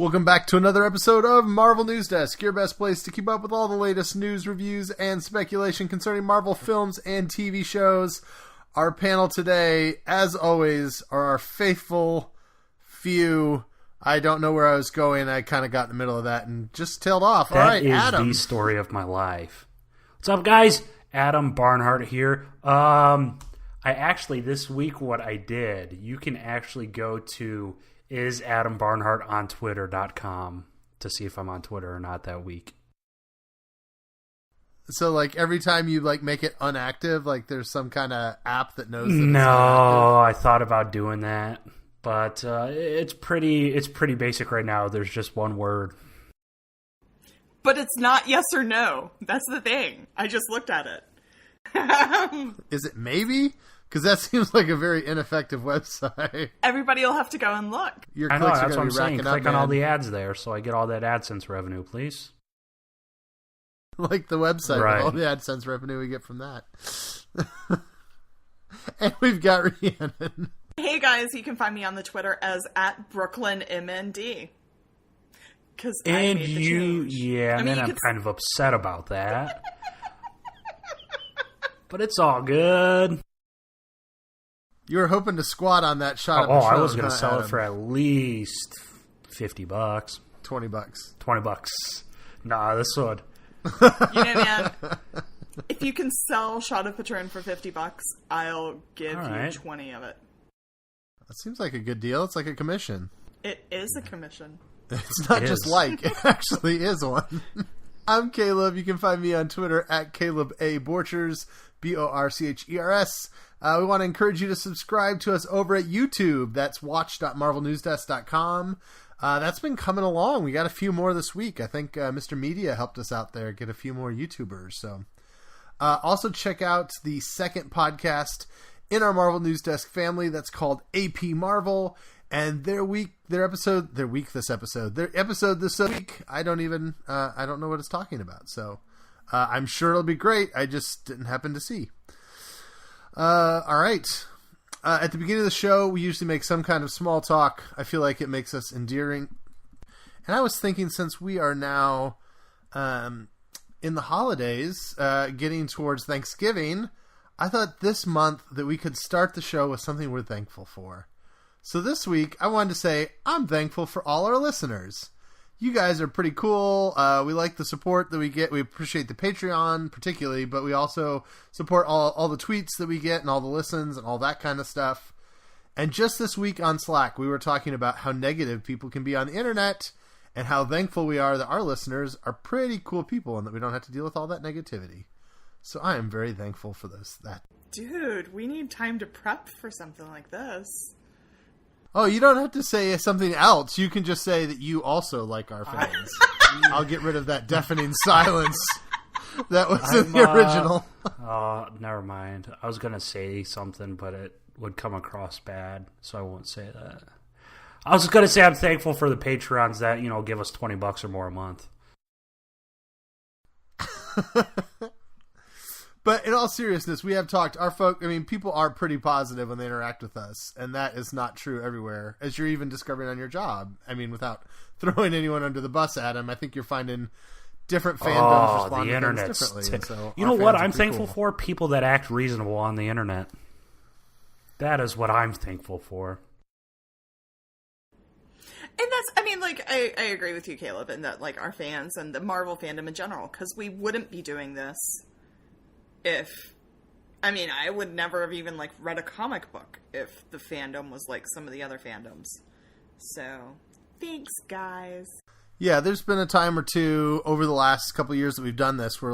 Welcome back to another episode of Marvel News Desk, your best place to keep up with all the latest news, reviews, and speculation concerning Marvel films and TV shows. Our panel today, as always, are our faithful few. I don't know where I was going. I kind of got in the middle of that and just tailed off. All right, Adam. That is the story of my life. What's up, guys? Adam Barnhart here. This week what I did, you can actually go to isadambarnhartonTwitter.com to see if I'm on Twitter or not that week. So, like, every time you, like, make it unactive, like, there's some kind of app that knows that No, it's unactive? I thought about doing that, but it's pretty basic right now. There's just one word. But it's not yes or no. That's the thing. I just looked at it. Is it maybe? Because that seems like a very ineffective website. Everybody will have to go and look. Your I know, clicks are that's what I'm gonna be saying. racking up, Click on all man. the ads there so I get all that AdSense revenue, please. Like the website, Right. with all the AdSense revenue we get from that. And we've got Rhiannon. Hey guys, you can find me on the Twitter as @BrooklynMND. Because I And made the you, change. yeah, and then I'm kind of upset about that. But it's all good. You were hoping to squat on that shot of I Patron, was going to sell Adam? it for at least $50. $20. $20. Nah, this would. You know, man, if you can sell Shot of Patron for $50, I'll give you 20 of it. That seems like a good deal. It's like a commission. It is a commission. It's not just like, it actually is one. I'm Caleb. You can find me on Twitter at Caleb A. Borchers, Borchers. We want to encourage you to subscribe to us over at YouTube. That's watch.marvelnewsdesk.com. That's been coming along. We got a few more this week. I think Mr. Media helped us out there get a few more YouTubers. So, also check out the second podcast in our Marvel News Desk family that's called AP Marvel. And their episode this week, I don't know what it's talking about. So, I'm sure it'll be great. I just didn't happen to see. All right. At the beginning of the show, we usually make some kind of small talk. I feel like it makes us endearing. And I was thinking, since we are now in the holidays, getting towards Thanksgiving, I thought this month that we could start the show with something we're thankful for. So this week, I wanted to say I'm thankful for all our listeners. You guys are pretty cool. We like the support that we get. We appreciate the Patreon particularly, but we also support all the tweets that we get and all the listens and all that kind of stuff. And just this week on Slack, we were talking about how negative people can be on the internet and how thankful we are that our listeners are pretty cool people and that we don't have to deal with all that negativity. So I am very thankful for that. Dude, we need time to prep for something like this. Oh, you don't have to say something else. You can just say that you also like our fans. I'll get rid of that deafening silence that was in the original. Never mind. I was going to say something, but it would come across bad, so I won't say that. I was just going to say I'm thankful for the Patreons that, give us $20 or more a month. But in all seriousness, we have talked, people are pretty positive when they interact with us, and that is not true everywhere, as you're even discovering on your job. Without throwing anyone under the bus, Adam, I think you're finding different fandoms respond the to things differently. So you know what I'm thankful for? People that act reasonable on the internet. That is what I'm thankful for. And that's, I agree with you, Caleb, and that, our fans and the Marvel fandom in general, because we wouldn't be doing this if, I would never have even, read a comic book if the fandom was like some of the other fandoms. So, thanks, guys. Yeah, there's been a time or two over the last couple of years that we've done this where,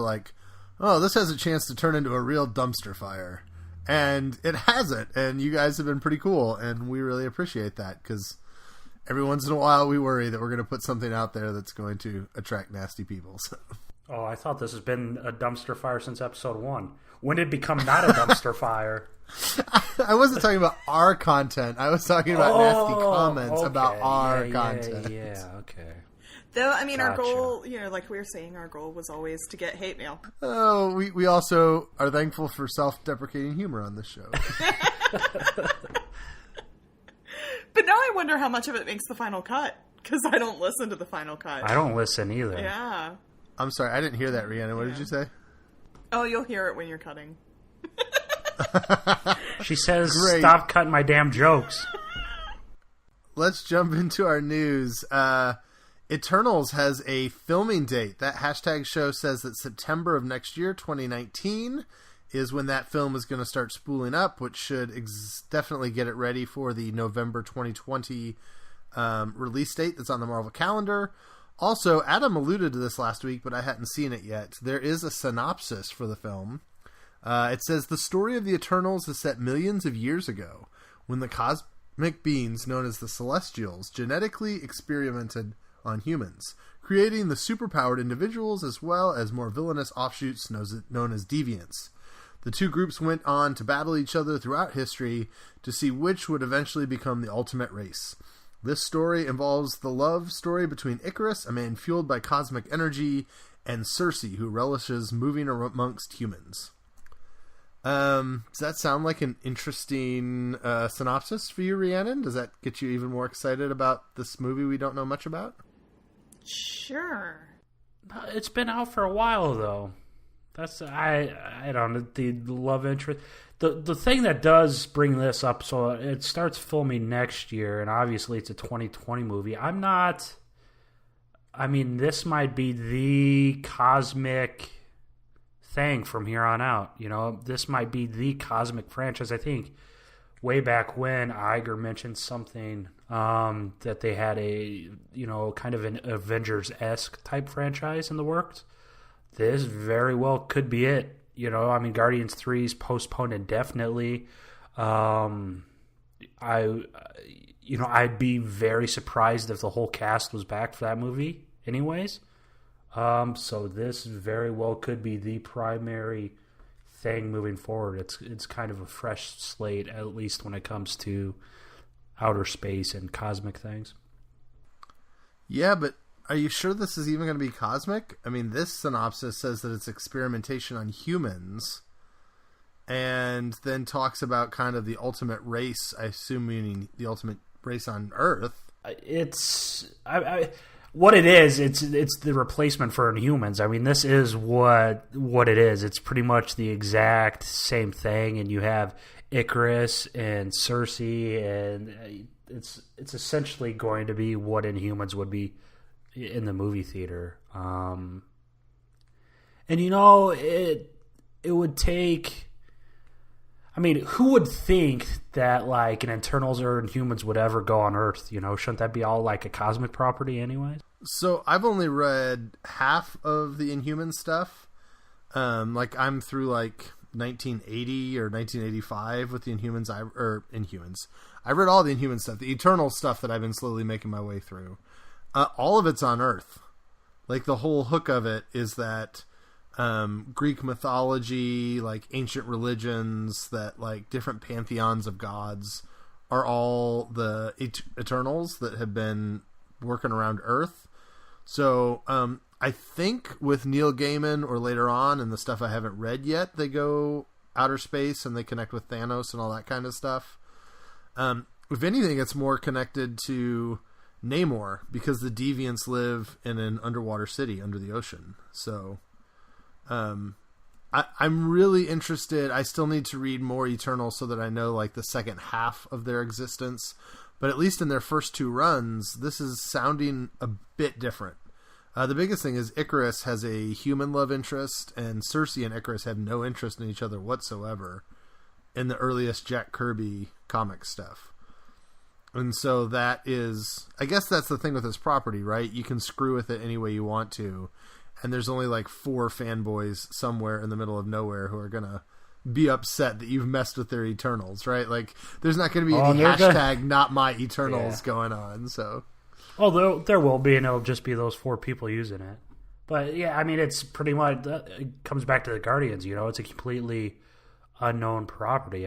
this has a chance to turn into a real dumpster fire. And it hasn't, and you guys have been pretty cool, and we really appreciate that, because every once in a while we worry that we're going to put something out there that's going to attract nasty people, so... Oh, I thought this has been a dumpster fire since episode 1. When did it become not a dumpster fire? I wasn't talking about our content. I was talking about nasty comments about our content. Yeah, okay. Though, our goal, like we were saying, our goal was always to get hate mail. Oh, we also are thankful for self-deprecating humor on this show. But now I wonder how much of it makes the final cut. because I don't listen to the final cut. I don't listen either. Yeah. I'm sorry, I didn't hear that, Rhiannon. What did you say? Oh, you'll hear it when you're cutting. She says, Great. "Stop cutting my damn jokes." Let's jump into our news. Eternals has a filming date. That hashtag show says that September of next year, 2019, is when that film is going to start spooling up, which should definitely get it ready for the November 2020 release date that's on the Marvel calendar. Also, Adam alluded to this last week, but I hadn't seen it yet. There is a synopsis for the film. It says, the story of the Eternals is set millions of years ago, when the cosmic beings known as the Celestials genetically experimented on humans, creating the superpowered individuals as well as more villainous offshoots known as deviants. The two groups went on to battle each other throughout history to see which would eventually become the ultimate race. This story involves the love story between Icarus, a man fueled by cosmic energy, and Cersei, who relishes moving amongst humans. Does that sound like an interesting synopsis for you, Rhiannon? Does that get you even more excited about this movie we don't know much about? Sure. It's been out for a while, though. That's I don't know, the love interest. The thing that does bring this up, so it starts filming next year, and obviously it's a 2020 movie. This might be the cosmic thing from here on out. You know, this might be the cosmic franchise. I think way back when Iger mentioned something that they had a, kind of an Avengers-esque type franchise in the works. This very well could be it. Guardians 3 is postponed indefinitely. I'd be very surprised if the whole cast was back for that movie anyways. So this very well could be the primary thing moving forward. It's kind of a fresh slate, at least when it comes to outer space and cosmic things. Yeah, but are you sure this is even going to be cosmic? I mean, this synopsis says that it's experimentation on humans, and then talks about kind of the ultimate race, I assume meaning the ultimate race on Earth. What it is, it's the replacement for Inhumans. I mean, this is what it is. It's pretty much the exact same thing, and you have Icarus and Cersei, and it's essentially going to be what Inhumans would be in the movie theater. And it would take, who would think that like an Eternals or Inhumans would ever go on Earth? Shouldn't that be all like a cosmic property anyways? So I've only read half of the Inhuman stuff. I'm through like 1980 or 1985 with the Inhumans. I read all the Inhuman stuff, the Eternal stuff that I've been slowly making my way through. All of it's on Earth. Like, the whole hook of it is that Greek mythology, like ancient religions, that like different pantheons of gods are all the Eternals that have been working around Earth. So I think with Neil Gaiman, or later on in the stuff I haven't read yet, they go outer space and they connect with Thanos and all that kind of stuff. If anything, it's more connected to Namor, because the Deviants live in an underwater city under the ocean. So I'm really interested. I still need to read more Eternal so that I know like the second half of their existence. But at least in their first two runs, this is sounding a bit different. The biggest thing is Icarus has a human love interest, and Cersei and Icarus have no interest in each other whatsoever in the earliest Jack Kirby comic stuff. And so that is, I guess that's the thing with this property, right? You can screw with it any way you want to. And there's only like 4 fanboys somewhere in the middle of nowhere who are going to be upset that you've messed with their Eternals, right? Like, there's not going to be any hashtag not my Eternals going on, so. Oh, there will be, and it'll just be those 4 people using it. But yeah, it's pretty much, it comes back to the Guardians, it's a completely unknown property.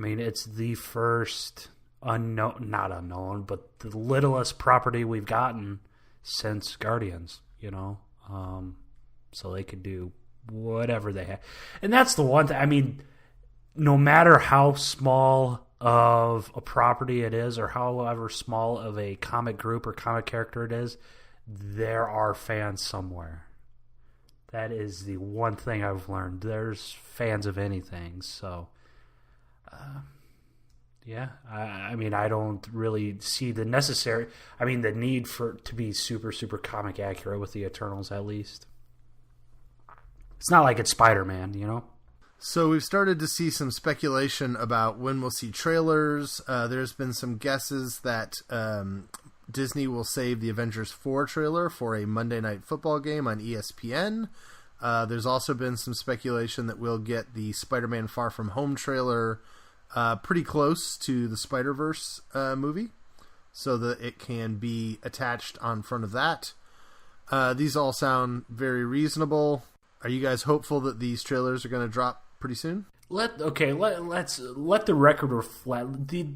It's the first not unknown, but the littlest property we've gotten since Guardians, so they could do whatever they have. And that's the one thing, no matter how small of a property it is, or however small of a comic group or comic character it is, there are fans somewhere. That is the one thing I've learned. There's fans of anything. So, yeah. I mean, I don't really see the need to be super, super comic accurate with the Eternals, at least. It's not like it's Spider-Man, you know? So we've started to see some speculation about when we'll see trailers. There's been some guesses that Disney will save the Avengers 4 trailer for a Monday Night Football game on ESPN. There's also been some speculation that we'll get the Spider-Man Far From Home trailer pretty close to the Spider-Verse movie, so that it can be attached on front of that. These all sound very reasonable. Are you guys hopeful that these trailers are going to drop pretty soon? Let's let the record reflect the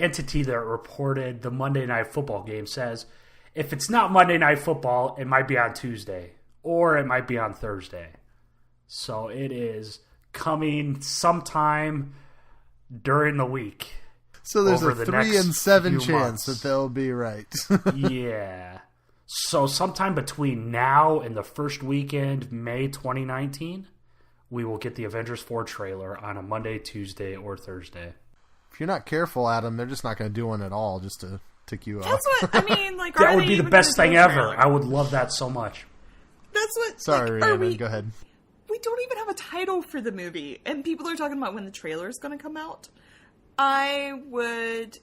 entity that reported the Monday Night Football game says if it's not Monday Night Football, it might be on Tuesday or it might be on Thursday. So it is coming sometime during the week. So there's a 3 in 7 chance that they'll be right. Yeah. So sometime between now and the first weekend, May 2019, we will get the Avengers 4 trailer on a Monday, Tuesday, or Thursday. If you're not careful, Adam, they're just not going to do one at all just to tick you off. That's what I mean. Like, that would be the best thing ever. I would love that so much. That's what. Sorry, Rhiannon, go ahead. We don't even have a title for the movie, and people are talking about when the trailer is going to come out. I would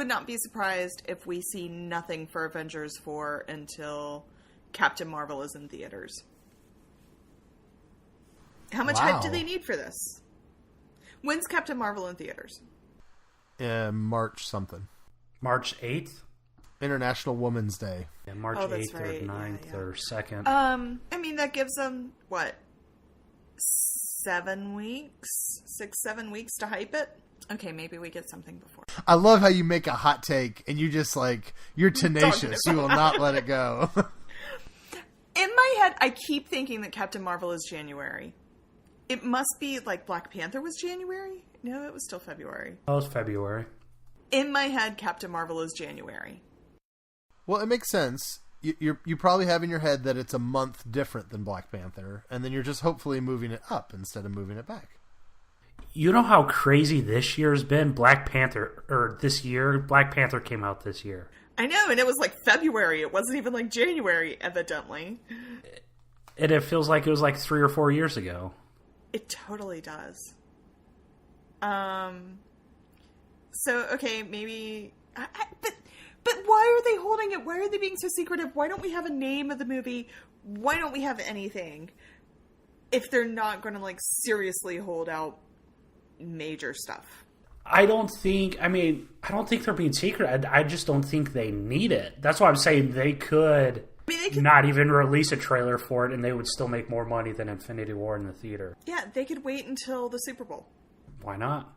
not be surprised if we see nothing for Avengers 4 until Captain Marvel is in theaters. How much hype do they need for this? When's Captain Marvel in theaters? March something. March 8th? International Women's Day. Yeah, March 8th or 9th or 2nd. I mean, that gives them, what, 7 weeks? 6-7 weeks to hype it? Okay, maybe we get something before. I love how you make a hot take and you just you're tenacious. You will not let it go. In my head, I keep thinking that Captain Marvel is January. It must be like Black Panther was January? No, it was still February. Oh, it was February. In my head, Captain Marvel is January. Well, it makes sense. You probably have in your head that it's a month different than Black Panther, and then you're just hopefully moving it up instead of moving it back. You know how crazy this year's been? Black Panther came out this year. I know, and it was like February. It wasn't even like January, evidently. And it feels like it was like 3 or 4 years ago. It totally does. So, okay, maybe... But why are they holding it? Why are they being so secretive? Why don't we have a name of the movie? Why don't we have anything? If they're not going to, seriously hold out major stuff. I don't think they're being secret. I just don't think they need it. That's why I'm saying they could not even release a trailer for it and they would still make more money than Infinity War in the theater. Yeah, they could wait until the Super Bowl. Why not?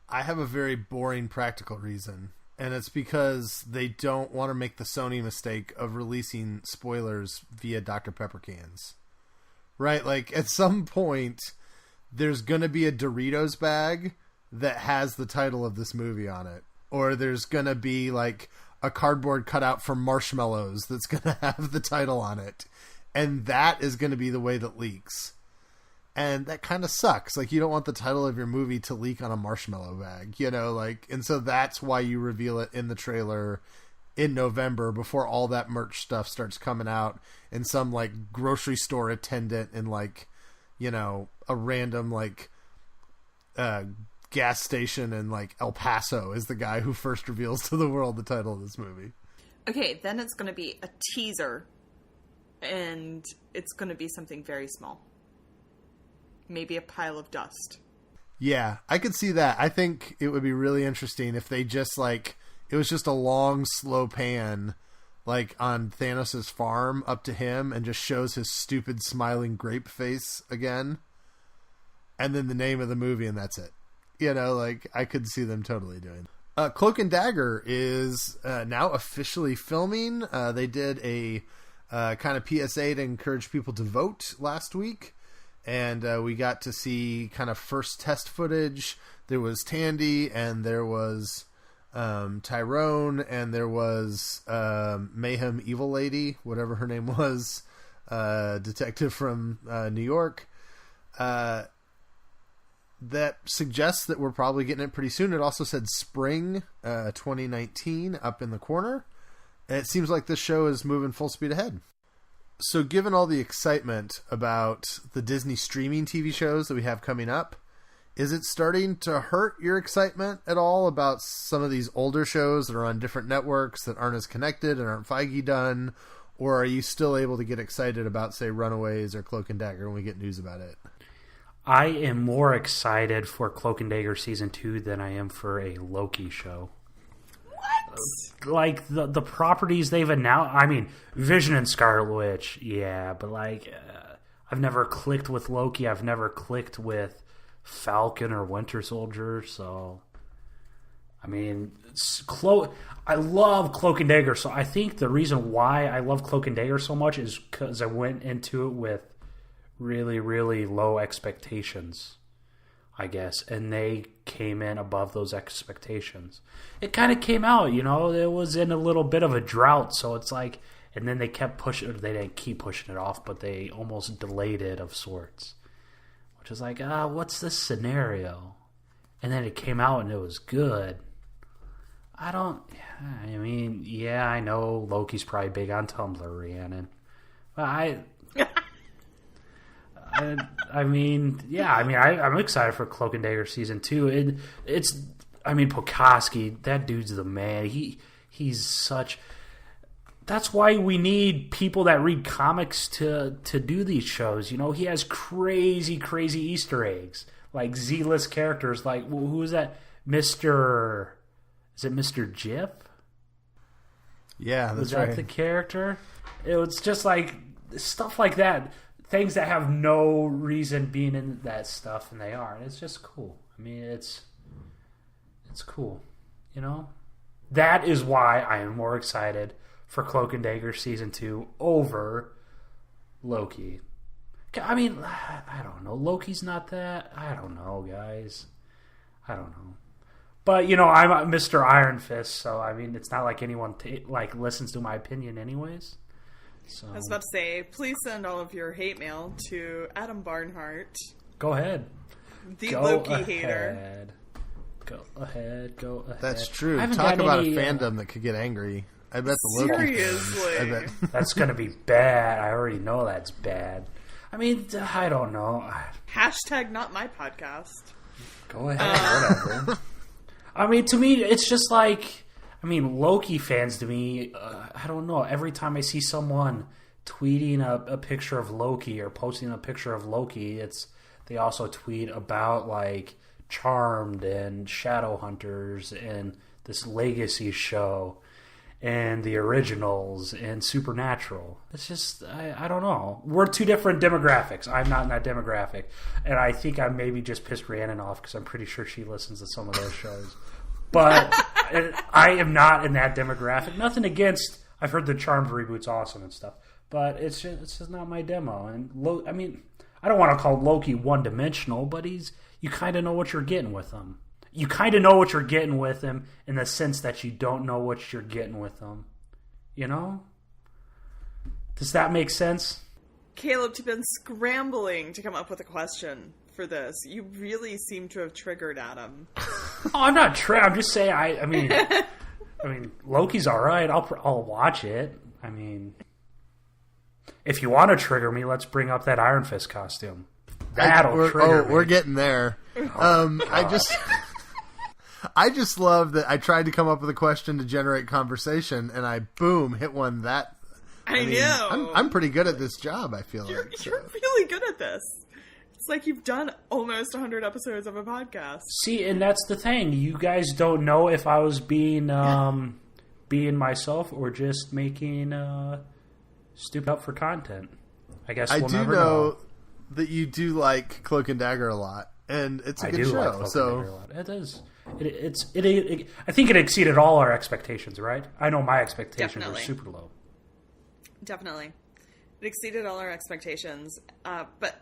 I have a very boring practical reason. And it's because they don't want to make the Sony mistake of releasing spoilers via Dr. Pepper cans. Right? At some point, there's going to be a Doritos bag that has the title of this movie on it. Or there's going to be, a cardboard cutout for marshmallows that's going to have the title on it. And that is going to be the way that leaks. And that kind of sucks. You don't want the title of your movie to leak on a marshmallow bag, and so that's why you reveal it in the trailer in November before all that merch stuff starts coming out and some grocery store attendant in a random gas station in El Paso is the guy who first reveals to the world the title of this movie. Okay, then it's going to be a teaser and it's going to be something very small. Maybe a pile of dust. Yeah, I could see that. I think it would be really interesting if they just it was just a long, slow pan on Thanos' farm up to him and just shows his stupid smiling grape face again. And then the name of the movie and that's it. I could see them totally doing that. Cloak and Dagger is now officially filming. They did a kind of PSA to encourage people to vote last week. and we got to see kind of first test footage. There was Tandy, and there was Tyrone, and there was Mayhem Evil Lady, whatever her name was, detective from New York. That suggests that we're probably getting it pretty soon. It also said spring 2019 up in the corner. And it seems like this show is moving full speed ahead. So given all the excitement about the Disney streaming TV shows that we have coming up, is it starting to hurt your excitement at all about some of these older shows that are on different networks that aren't as connected and aren't Feige done? Or are you still able to get excited about, say, Runaways or Cloak and Dagger when we get news about it? I am more excited for Cloak and Dagger Season 2 than I am for a Loki show. What? Like, the properties they've announced... I mean, Vision and Scarlet Witch, yeah, but, like, I've never clicked with Loki. I've never clicked with Falcon or Winter Soldier, so... I mean, I love Cloak and Dagger, so I think the reason why I love Cloak and Dagger so much is because I went into it with really, really low expectations, I guess, and they came in above those expectations. It kind of came out, it was in a little bit of a drought, so it's like, and then they kept pushing, they didn't keep pushing it off, but they almost delayed it of sorts, which is like, what's this scenario? And then it came out and it was good. I know Loki's probably big on Tumblr, Rhiannon. But I'm excited for Cloak and Dagger Season 2. Pokaski, that dude's the man. He's such... That's why we need people that read comics to do these shows. He has crazy, crazy Easter eggs. Like Z-list characters. Like, who is that? Is it Mr. Jip? Yeah, that's was that right. The character? It was just like stuff like that. Things that have no reason being in that stuff, and they are. And it's just cool. I mean, it's cool. That is why I am more excited for Cloak and Dagger Season 2 over Loki. I mean, I don't know. Loki's not that. I don't know, guys. I don't know. But, I'm Mr. Iron Fist, so, I mean, it's not like anyone, listens to my opinion anyways. So. I was about to say, please send all of your hate mail to Adam Barnhart. Go ahead. The Loki hater. Go ahead. That's true. Talk about a fandom that could get angry. I bet the Loki Seriously. fans, I bet. That's going to be bad. I already know that's bad. I mean, I don't know. Hashtag not my podcast. Go ahead, whatever. I mean, to me, it's just like... Loki fans to me, I don't know. Every time I see someone tweeting a picture of Loki or posting a picture of Loki, they also tweet about, like, Charmed and Shadowhunters and this Legacy show and the originals and Supernatural. It's just, I don't know. We're two different demographics. I'm not in that demographic. And I think I maybe just pissed Rhiannon off because I'm pretty sure she listens to some of those shows. But I am not in that demographic. Nothing against, I've heard the Charmed reboot's awesome and stuff. But it's just not my demo. And I don't want to call Loki one-dimensional, but you kind of know what you're getting with him. You kind of know what you're getting with him in the sense that you don't know what you're getting with him. Does that make sense? Caleb, you've been scrambling to come up with a question for this. You really seem to have triggered Adam. Oh, I'm not I'm just saying. I mean, Loki's all right. I'll watch it. I mean, if you want to trigger me, let's bring up that Iron Fist costume. That'll trigger me. We're getting there. I just love that I tried to come up with a question to generate conversation, and I hit one that. I know. I'm pretty good at this job. I feel you're like you're really good at this. It's like you've done almost 100 episodes of a podcast. See, and that's the thing. You guys don't know if I was being myself or just making stupid up for content. I guess we'll never know that you do like Cloak and Dagger a lot, and it's a good show. Like Cloak and Dagger a lot. It is. I think it exceeded all our expectations, right? I know my expectations were super low. Definitely. It exceeded all our expectations. But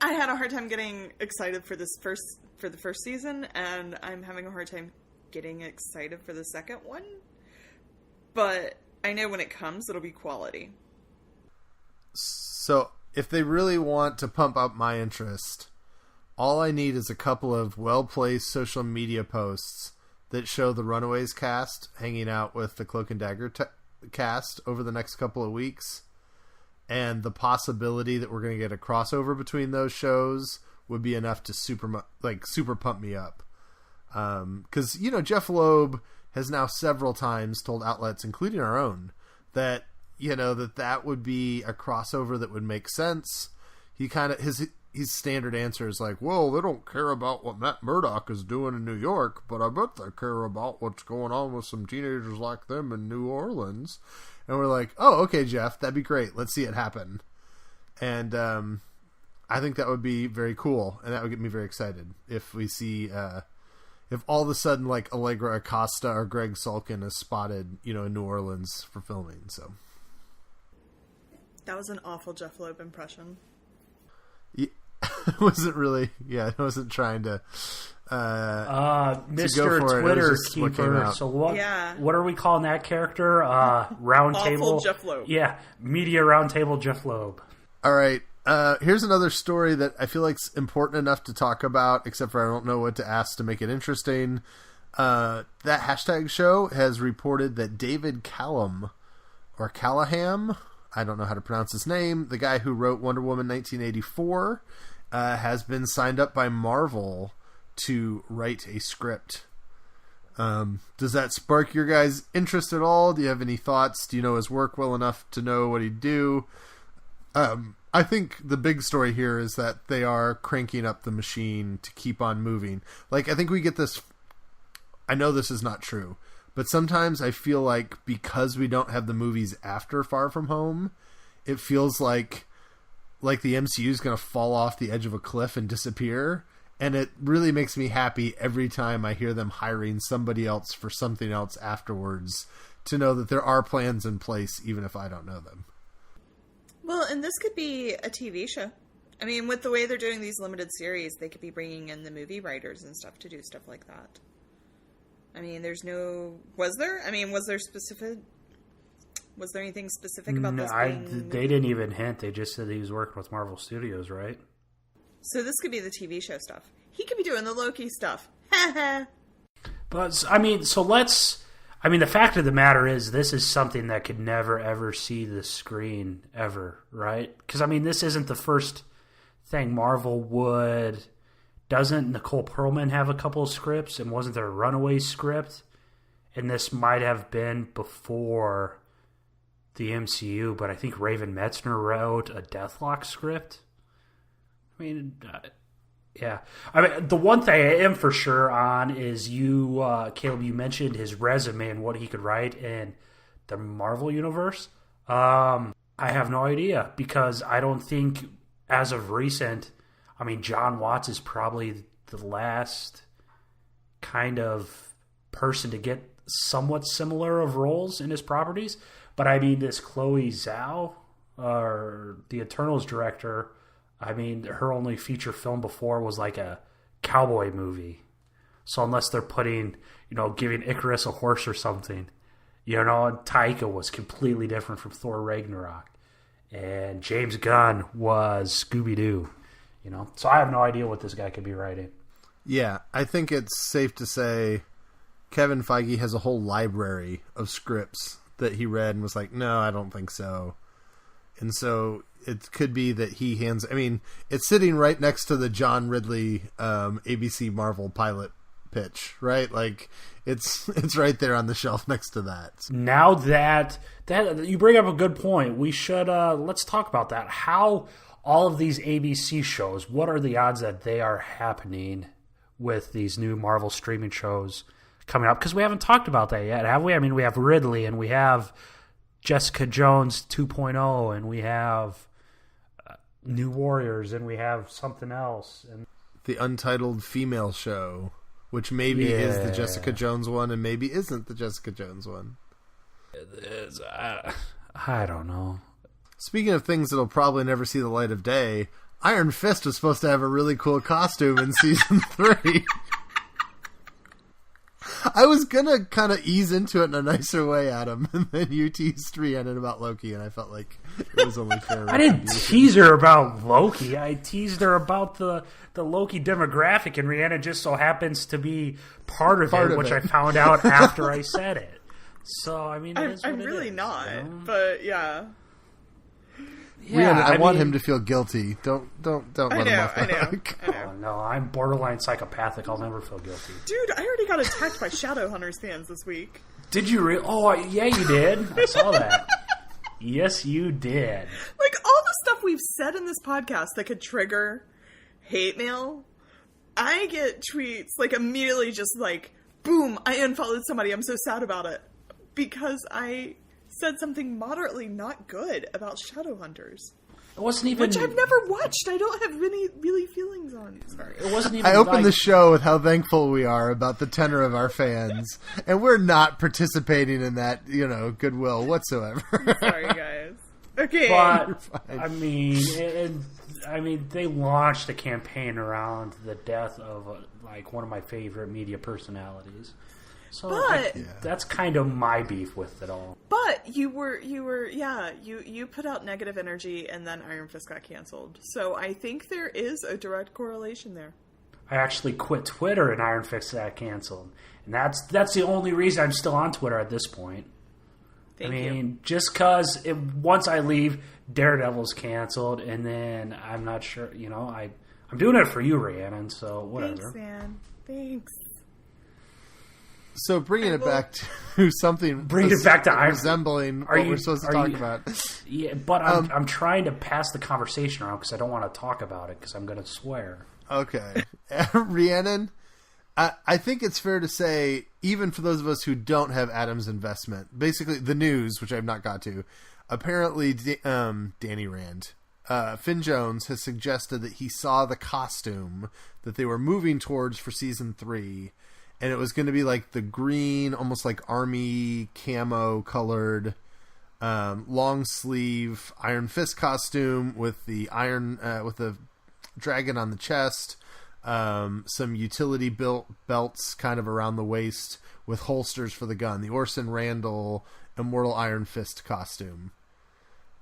I had a hard time getting excited for the first season, and I'm having a hard time getting excited for the second one. But I know when it comes, it'll be quality. So if they really want to pump up my interest, all I need is a couple of well-placed social media posts that show the Runaways cast hanging out with the Cloak and Dagger cast over the next couple of weeks. And the possibility that we're going to get a crossover between those shows would be enough to super pump me up. Because, Jeff Loeb has now several times told outlets, including our own, that, that would be a crossover that would make sense. He kind of, his standard answer is like, well, they don't care about what Matt Murdock is doing in New York, but I bet they care about what's going on with some teenagers like them in New Orleans. And we're like, oh, okay, Jeff, that'd be great. Let's see it happen. And I think that would be very cool, and that would get me very excited if we see, if all of a sudden, like, Allegra Acosta or Greg Sulkin is spotted, in New Orleans for filming. So that was an awful Jeff Loeb impression. Yeah, I wasn't really. Yeah, I wasn't trying to. Mr. Twitter keeper. So what? Yeah. What are we calling that character? Roundtable. Awful Jeff Loeb. Yeah, media roundtable Jeff Loeb. All right. Here's another story that I feel like is important enough to talk about, except for I don't know what to ask to make it interesting. That hashtag show has reported that David Callaham, or Callaham, I don't know how to pronounce his name, the guy who wrote Wonder Woman 1984, has been signed up by Marvel to write a script. Does that spark your guys' interest at all? Do you have any thoughts? Do you know his work well enough to know what he'd do? I think the big story here is that they are cranking up the machine to keep on moving. Like, I think we get this... I know this is not true, but sometimes I feel like because we don't have the movies after Far From Home, it feels like the MCU is going to fall off the edge of a cliff and disappear. And it really makes me happy every time I hear them hiring somebody else for something else afterwards, to know that there are plans in place, even if I don't know them. Well, and this could be a TV show. I mean, with the way they're doing these limited series, they could be bringing in the movie writers and stuff to do stuff like that. I mean, was there anything specific about this? They didn't even hint. They just said he was working with Marvel Studios, right? So this could be the TV show stuff. He could be doing the Loki stuff. But, the fact of the matter is, this is something that could never, ever see the screen, ever, right? Because, this isn't the first thing Marvel would... Doesn't Nicole Perlman have a couple of scripts? And wasn't there a Runaway script? And this might have been before the MCU, but I think Raven Metzner wrote a Deathlock script. Yeah. The one thing I am for sure on is Caleb, you mentioned his resume and what he could write in the Marvel Universe. I have no idea, because I don't think, as of recent, John Watts is probably the last kind of person to get somewhat similar of roles in his properties. But this Chloe Zhao, or the Eternals director, her only feature film before was like a cowboy movie. So unless they're giving Icarus a horse or something, and Taika was completely different from Thor Ragnarok. And James Gunn was Scooby-Doo, So I have no idea what this guy could be writing. Yeah, I think it's safe to say Kevin Feige has a whole library of scripts that he read and was like, no, I don't think so. And so it could be that he hands... it's sitting right next to the John Ridley ABC Marvel pilot pitch, right? Like, it's right there on the shelf next to that. Now that you bring up a good point, we should... let's talk about that. How all of these ABC shows, what are the odds that they are happening with these new Marvel streaming shows coming up? Because we haven't talked about that yet, have we? We have Ridley, and we have Jessica Jones 2.0, and we have New Warriors, and we have something else. And the Untitled Female Show, which maybe is the Jessica Jones one and maybe isn't the Jessica Jones one. I don't know. Speaking of things that'll probably never see the light of day, Iron Fist was supposed to have a really cool costume in season 3. I was gonna kind of ease into it in a nicer way, Adam, and then you teased Rhiannon about Loki, and I felt like it was only fair. I didn't tease her about Loki. I teased her about the Loki demographic, and Rhiannon just so happens to be part of it, which I found out after I said it. So, I mean, I'm really not, you know? But yeah. Rhiannon, I want him to feel guilty. Don't let him off the hook. I know. Oh, no, I'm borderline psychopathic. I'll never feel guilty. Dude, I already got attacked by Shadowhunters fans this week. Did you really? Oh, yeah, you did. I saw that. Yes, you did. Like, all the stuff we've said in this podcast that could trigger hate mail, I get tweets, like, immediately just like, boom, I unfollowed somebody. I'm so sad about it. Because I said something moderately not good about Shadowhunters. It wasn't even... Which I've never watched. I don't have any really feelings on. Sorry. It wasn't even I opened the show with how thankful we are about the tenor of our fans. And we're not participating in that, goodwill whatsoever. Sorry, guys. Okay. But, I mean, they launched a campaign around the death of, one of my favorite media personalities. So that's kind of my beef with it all. But you put out negative energy and then Iron Fist got canceled. So I think there is a direct correlation there. I actually quit Twitter and Iron Fist got canceled. And that's the only reason I'm still on Twitter at this point. Thank you. Just because once I leave, Daredevil's canceled, and then I'm not sure, I'm doing it for you, Rhiannon, so whatever. Thanks, man. Thanks. So bringing it back to something, bringing it back to resembling what we're supposed to talk about. Yeah, but I'm trying to pass the conversation around because I don't want to talk about it because I'm going to swear. Okay, Rhiannon, I think it's fair to say, even for those of us who don't have Adam's investment, basically the news, which I've not got to, apparently Danny Rand, Finn Jones has suggested that he saw the costume that they were moving towards for season 3. And it was going to be like the green, almost like army camo colored, long sleeve Iron Fist costume with the with the dragon on the chest, some utility belts kind of around the waist with holsters for the gun. The Orson Randall Immortal Iron Fist costume.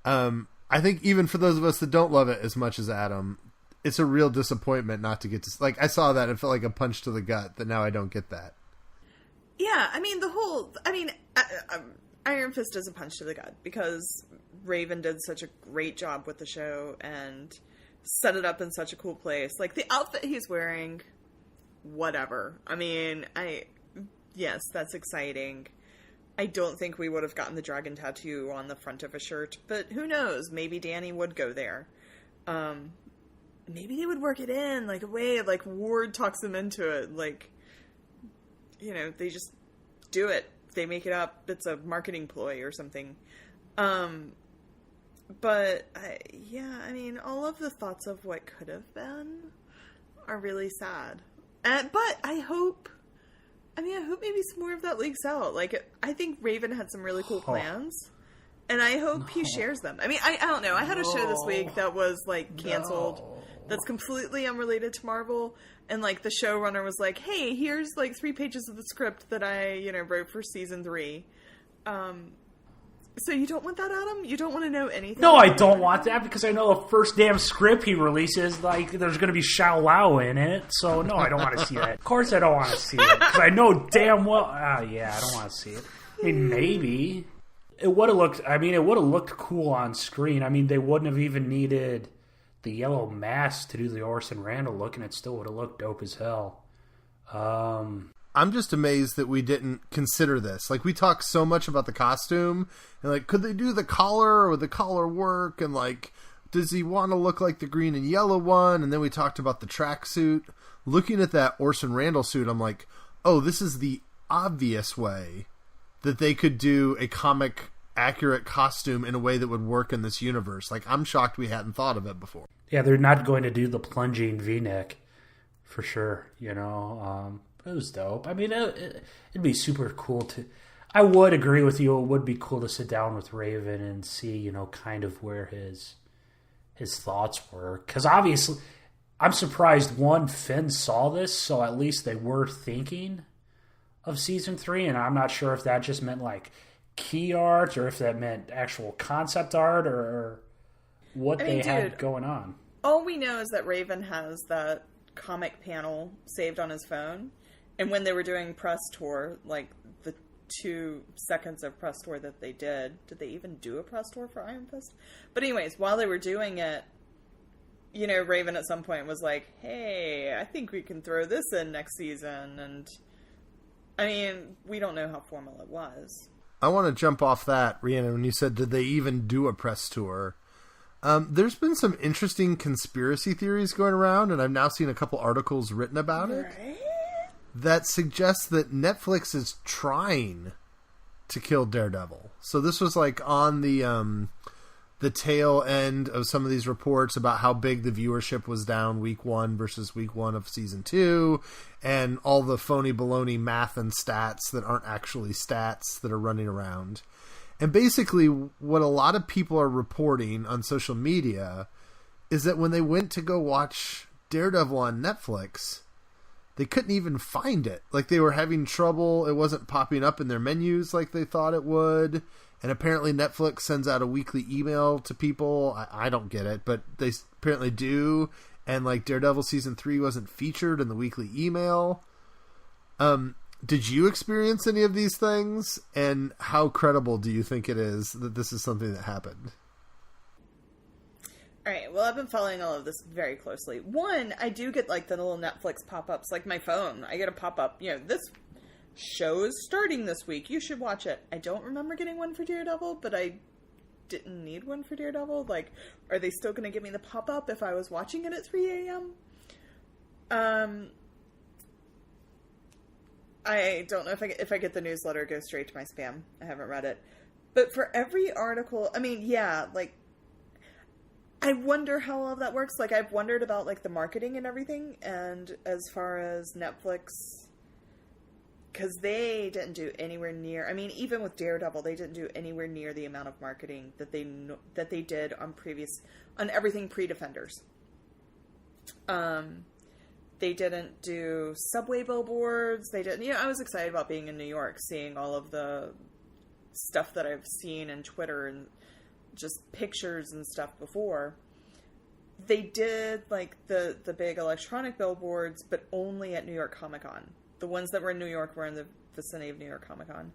I think even for those of us that don't love it as much as Adam, it's a real disappointment not to get to... I saw that and it felt like a punch to the gut that now I don't get that. Yeah, Iron Fist is a punch to the gut because Raven did such a great job with the show and set it up in such a cool place. Like, the outfit he's wearing, whatever. Yes, that's exciting. I don't think we would have gotten the dragon tattoo on the front of a shirt, but who knows? Maybe Danny would go there. Maybe they would work it in, a way, Ward talks them into it, they just do it. They make it up. It's a marketing ploy or something. But, all of the thoughts of what could have been are really sad. But I hope maybe some more of that leaks out. I think Raven had some really cool plans. And I hope he shares them. I don't know. I had a show this week that was, canceled. That's completely unrelated to Marvel. And, the showrunner was like, hey, here's, 3 pages of the script that I, wrote for season 3. So you don't want that, Adam? You don't want to know anything? No, I don't want that because I know the first damn script he releases, there's going to be Shao Lao in it. So, no, I don't want to see that. Of course I don't want to see it because I know damn well... I don't want to see it. Maybe... It would have looked cool on screen. They wouldn't have even needed the yellow mask to do the Orson Randall look, and it still would have looked dope as hell. I'm just amazed that we didn't consider this. We talk so much about the costume, and could they do the collar, or would the collar work, and does he want to look like the green and yellow one? And then we talked about the tracksuit. Looking at that Orson Randall suit, I'm like, oh, this is the obvious way that they could do a comic accurate costume in a way that would work in this universe. I'm shocked we hadn't thought of it before. Yeah, they're not going to do the plunging V-neck for sure, It was dope. It'd be super cool to... I would agree with you. It would be cool to sit down with Raven and see, kind of where his his thoughts were. Because obviously, I'm surprised, one, Finn saw this, so at least they were thinking of season 3, and I'm not sure if that just meant like key art or if that meant actual concept art or what they had going on. All we know is that Raven has that comic panel saved on his phone, and when they were doing press tour, like the 2 seconds of press tour that they did they even do a press tour for Iron Fist? But anyways, while they were doing it, you know, Raven at some point was like, hey, I think we can throw this in next season. And I mean, we don't know how formal it was. I want to jump off that, Rhiannon, when you said, did they even do a press tour? There's been some interesting conspiracy theories going around, and I've now seen a couple articles written about it that suggests that Netflix is trying to kill Daredevil. So this was like on the tail end of some of these reports about how big the viewership was down week 1 versus week 1 of season 2, and all the phony baloney math and stats that aren't actually stats that are running around. And basically what a lot of people are reporting on social media is that when they went to go watch Daredevil on Netflix, they couldn't even find it. Like, they were having trouble. It wasn't popping up in their menus like they thought it would. And apparently Netflix sends out a weekly email to people. I don't get it, but they apparently do. And like Daredevil season 3 wasn't featured in the weekly email. Did you experience any of these things? And how credible do you think it is that this is something that happened? All right, well, I've been following all of this very closely. One, I do get like the little Netflix pop-ups, like my phone. I get a pop-up, you know, this show is starting this week. You should watch it. I don't remember getting one for Daredevil, but I didn't need one for Daredevil. Like, are they still going to give me the pop-up if I was watching it at 3 a.m.? I don't know if I get the newsletter, it goes straight to my spam. I haven't read it. But for every article, I mean, yeah, like, I wonder how all of that works. Like, I've wondered about, like, the marketing and everything. And as far as Netflix, because they didn't do anywhere near, I mean, even with Daredevil, they didn't do anywhere near the amount of marketing that they did on everything pre-Defenders. They didn't do subway billboards. They didn't, you know, I was excited about being in New York, seeing all of the stuff that I've seen in Twitter and just pictures and stuff before. They did like the big electronic billboards, but only at New York Comic Con. The ones that were in New York were in the vicinity of New York Comic Con.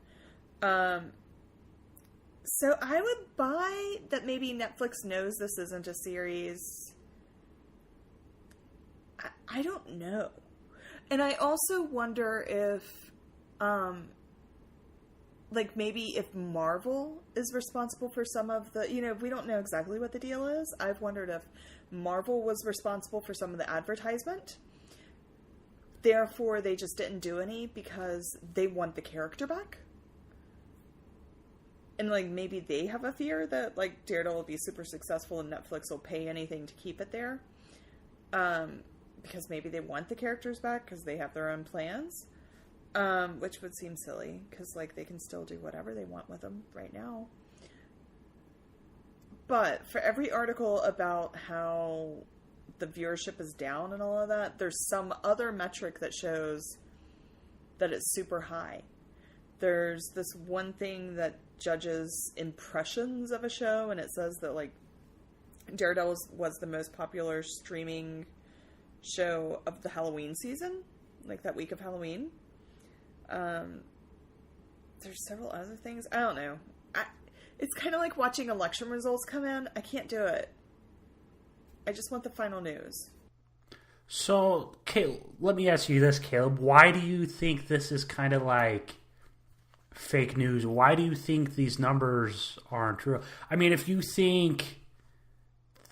So I would buy that maybe Netflix knows this isn't a series. I don't know. And I also wonder if, like, maybe if Marvel is responsible for some of the, you know, we don't know exactly what the deal is. I've wondered if Marvel was responsible for some of the advertisement. Therefore, they just didn't do any because they want the character back. And, like, maybe they have a fear that, like, Daredevil will be super successful and Netflix will pay anything to keep it there. Because maybe they want the characters back because they have their own plans. Which would seem silly because, like, they can still do whatever they want with them right now. But for every article about how the viewership is down and all of that, there's some other metric that shows that it's super high. There's this one thing that judges impressions of a show, and it says that, like, Daredevil was the most popular streaming show of the Halloween season, like that week of Halloween. There's several other things. I don't know. It's kind of like watching election results come in. I can't do it. I just want the final news. So, Caleb, let me ask you this, Caleb. Why do you think this is kind of like fake news? Why do you think these numbers aren't true? I mean, if you think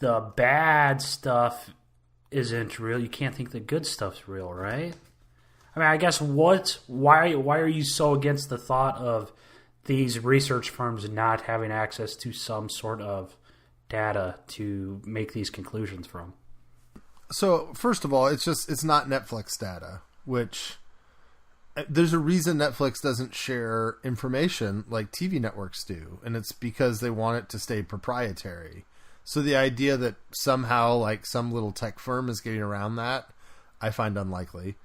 the bad stuff isn't real, you can't think the good stuff's real, right? I mean, I guess why are you so against the thought of these research firms not having access to some sort of data to make these conclusions from? So, first of all, it's not Netflix data, which there's a reason Netflix doesn't share information like TV networks do, and it's because they want it to stay proprietary. So the idea that somehow like some little tech firm is getting around that, I find unlikely.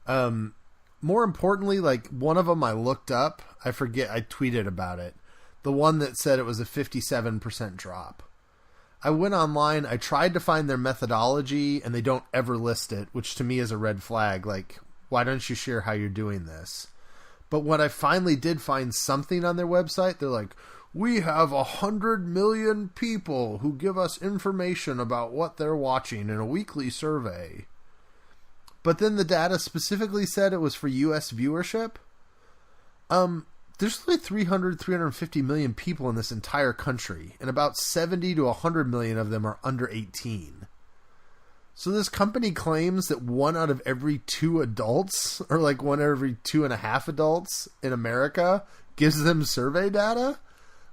More importantly, like one of them I looked up, I forget, I tweeted about it. The one that said it was a 57% drop. I went online, I tried to find their methodology, and they don't ever list it, which to me is a red flag. Like, why don't you share how you're doing this? But when I finally did find something on their website, they're like, we have 100 million people who give us information about what they're watching in a weekly survey. But then the data specifically said it was for U.S. viewership. There's only 350 million people in this entire country, and about 70 to 100 million of them are under 18. So this company claims that 1 out of every 2 adults, or like 1 out of every 2.5 adults in America, gives them survey data?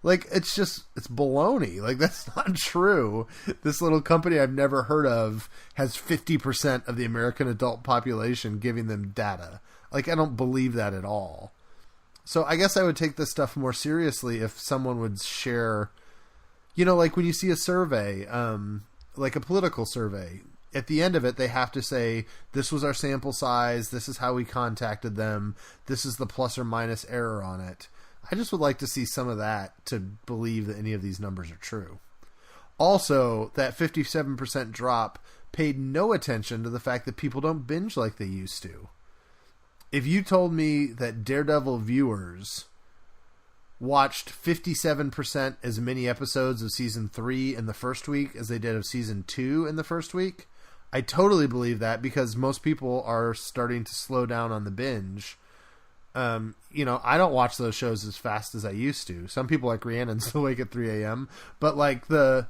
Like, it's baloney. Like, that's not true. This little company I've never heard of has 50% of the American adult population giving them data. Like, I don't believe that at all. So I guess I would take this stuff more seriously if someone would share, you know, like when you see a survey, like a political survey, at the end of it, they have to say, this was our sample size, this is how we contacted them, this is the plus or minus error on it. I just would like to see some of that to believe that any of these numbers are true. Also, that 57% drop paid no attention to the fact that people don't binge like they used to. If you told me that Daredevil viewers watched 57% as many episodes of Season 3 in the first week as they did of Season 2 in the first week, I totally believe that because most people are starting to slow down on the binge. You know, I don't watch those shows as fast as I used to. Some people like Rhiannon still wake at 3 a.m., but like the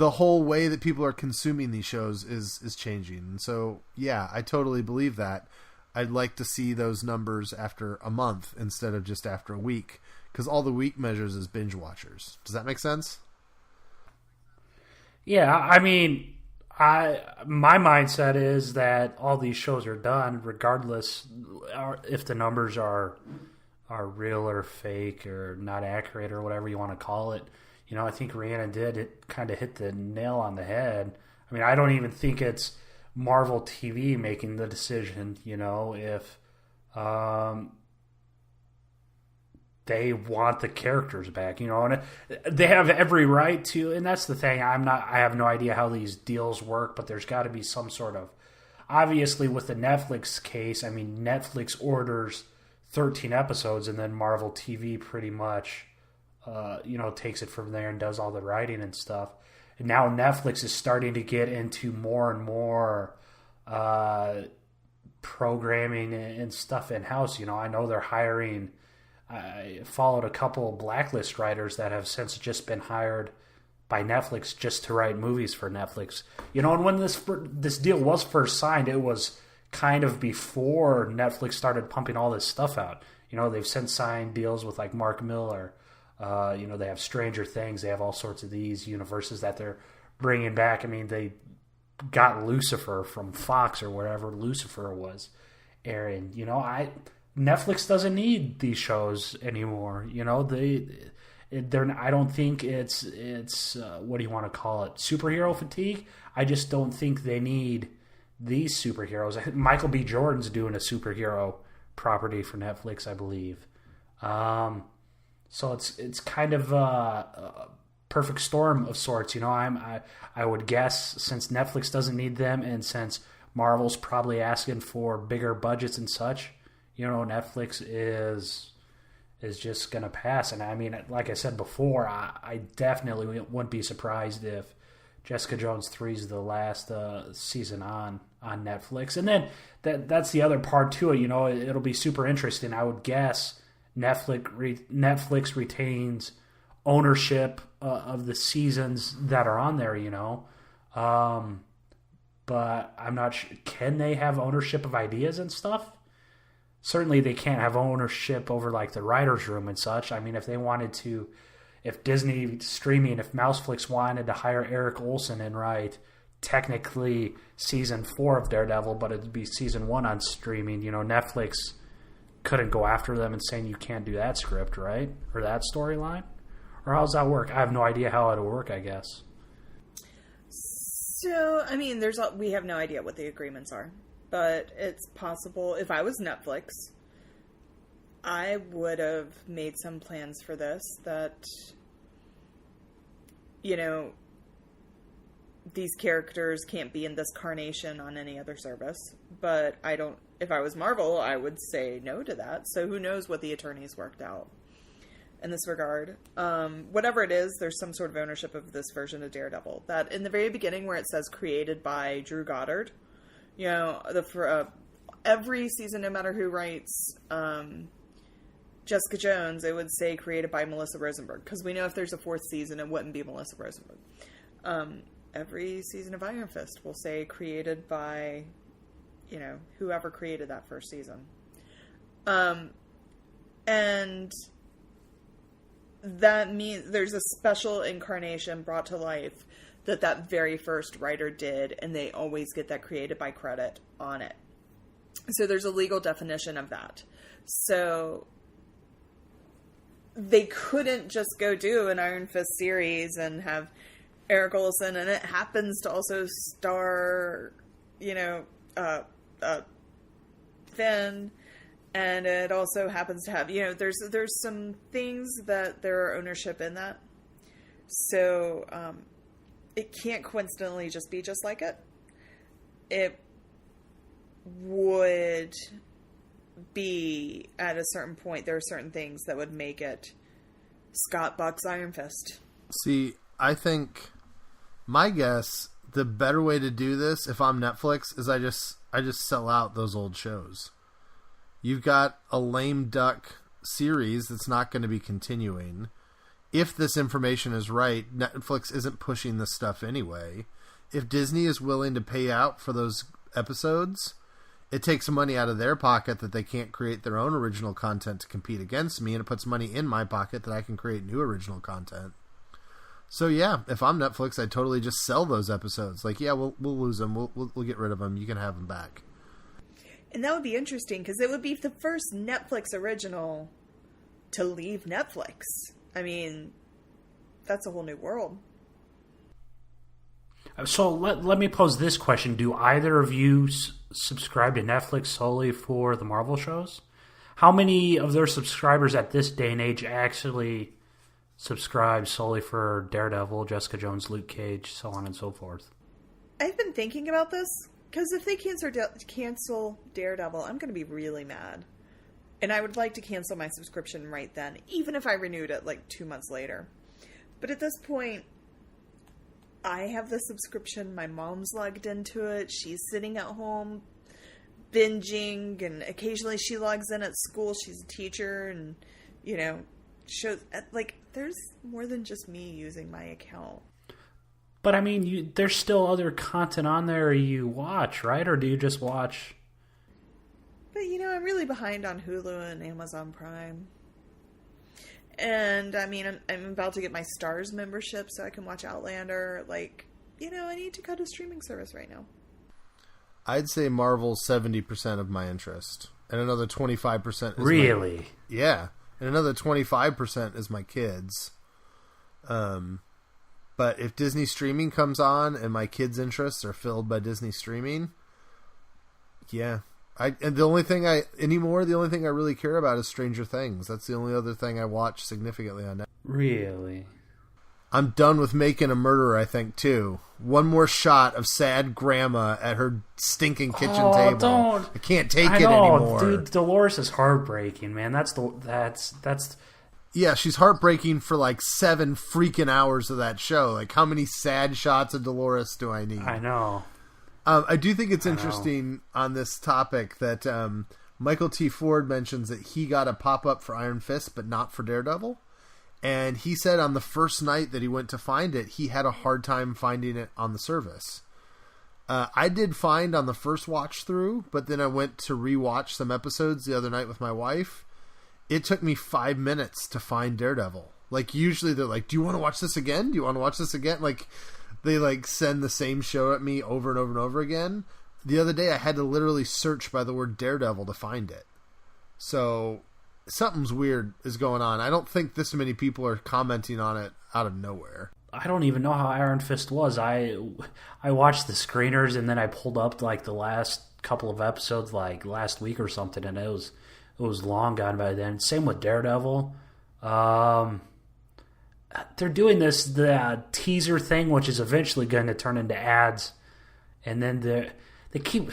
whole way that people are consuming these shows is changing. And so, yeah, I totally believe that. I'd like to see those numbers after a month instead of just after a week, because all the week measures is binge watchers. Does that make sense? Yeah, I mean, my mindset is that all these shows are done regardless if the numbers are real or fake or not accurate or whatever you want to call it. You know, I think Rhiannon did kind of hit the nail on the head. I mean, I don't even think it's Marvel TV making the decision, you know, if they want the characters back, you know, and they have every right to, and that's the thing. I have no idea how these deals work, but there's got to be some sort of, obviously with the Netflix case, I mean, Netflix orders 13 episodes and then Marvel TV pretty much, you know, takes it from there and does all the writing and stuff. And now Netflix is starting to get into more and more programming and stuff in-house. You know, I know they're hiring. I followed a couple of Blacklist writers that have since just been hired by Netflix just to write movies for Netflix. You know, and when this deal was first signed, it was kind of before Netflix started pumping all this stuff out. You know, they've since signed deals with like Mark Miller. You know, they have Stranger Things. They have all sorts of these universes that they're bringing back. I mean, they got Lucifer from Fox or wherever Lucifer was airing. You know, Netflix doesn't need these shows anymore. You know, they're. I don't think it's what do you want to call it? Superhero fatigue. I just don't think they need these superheroes. Michael B. Jordan's doing a superhero property for Netflix, I believe. So it's kind of a perfect storm of sorts, you know. I would guess since Netflix doesn't need them, and since Marvel's probably asking for bigger budgets and such, you know, Netflix is just gonna pass. And I mean, like I said before, I definitely wouldn't be surprised if Jessica Jones 3 is the last season on Netflix. And then that's the other part to it. You know, it'll be super interesting. I would guess Netflix retains ownership of the seasons that are on there, you know. But I'm not sure. Can they have ownership of ideas and stuff? Certainly they can't have ownership over like the writer's room and such. I mean, if they wanted to, if Disney streaming, if Mouseflix wanted to hire Eric Olson and write technically season 4 of Daredevil, but it'd be season 1 on streaming, you know, Netflix couldn't go after them and saying you can't do that script, right? Or that storyline? Or how does that work? I have no idea how it'll work, I guess. So, I mean, we have no idea what the agreements are, but it's possible. If I was Netflix, I would have made some plans for this that, you know, these characters can't be in this carnation on any other service. But if I was Marvel, I would say no to that. So who knows what the attorneys worked out in this regard. Whatever it is, there's some sort of ownership of this version of Daredevil. That in the very beginning where it says created by Drew Goddard, you know, for every season, no matter who writes Jessica Jones, it would say created by Melissa Rosenberg. Because we know if there's a fourth season, it wouldn't be Melissa Rosenberg. Every season of Iron Fist will say created by, you know, whoever created that first season. And that means there's a special incarnation brought to life that very first writer did, and they always get that created by credit on it. So there's a legal definition of that. So they couldn't just go do an Iron Fist series and have Eric Olson, and it happens to also star, you know, Finn, and it also happens to have, you know, there's some things that there are ownership in that. So it can't coincidentally just be just like it. It would be at a certain point, there are certain things that would make it Scott Buck's Iron Fist. See, I think my guess, the better way to do this, if I'm Netflix, is I just sell out those old shows. You've got a lame duck series that's not going to be continuing. If this information is right, Netflix isn't pushing this stuff anyway. If Disney is willing to pay out for those episodes, it takes money out of their pocket that they can't create their own original content to compete against me, and it puts money in my pocket that I can create new original content. So yeah, if I'm Netflix, I'd totally just sell those episodes. Like, yeah, we'll lose them. We'll get rid of them. You can have them back. And that would be interesting because it would be the first Netflix original to leave Netflix. I mean, that's a whole new world. So let me pose this question. Do either of you subscribe to Netflix solely for the Marvel shows? How many of their subscribers at this day and age actually subscribe solely for Daredevil, Jessica Jones, Luke Cage, so on and so forth? I've been thinking about this, because if they cancel Daredevil, I'm going to be really mad. And I would like to cancel my subscription right then, even if I renewed it like 2 months later. But at this point, I have the subscription, my mom's logged into it, she's sitting at home binging, and occasionally she logs in at school, she's a teacher, and, you know, shows, like, there's more than just me using my account. But I mean, there's still other content on there you watch, right? Or do you just watch? But, you know, I'm really behind on Hulu and Amazon Prime. And, I mean, I'm about to get my Starz membership so I can watch Outlander. Like, you know, I need to cut a streaming service right now. I'd say Marvel's 70% of my interest. And another 25% is really? Yeah. And another 25% is my kids. But if Disney streaming comes on and my kids' interests are filled by Disney streaming, yeah. And the only thing I really care about is Stranger Things. That's the only other thing I watch significantly on Netflix. Really? I'm done with Making a Murderer, I think, too. One more shot of sad grandma at her stinking kitchen table. Don't. I can't take it anymore. Dude, Dolores is heartbreaking, man. That's Yeah, she's heartbreaking for like 7 freaking hours of that show. Like, how many sad shots of Dolores do I need? I know. I do think it's interesting on this topic that Michael T. Ford mentions that he got a pop-up for Iron Fist, but not for Daredevil. And he said on the first night that he went to find it, he had a hard time finding it on the service. I did find on the first watch through, but then I went to rewatch some episodes the other night with my wife. It took me 5 minutes to find Daredevil. Like, usually they're like, do you want to watch this again? Do you want to watch this again? Like, they like send the same show at me over and over and over again. The other day I had to literally search by the word Daredevil to find it. So something's weird is going on. I don't think this many people are commenting on it out of nowhere. I don't even know how Iron Fist was. I watched the screeners and then I pulled up like the last couple of episodes like last week or something, and it was long gone by then. Same with Daredevil. They're doing the teaser thing, which is eventually going to turn into ads, and then they keep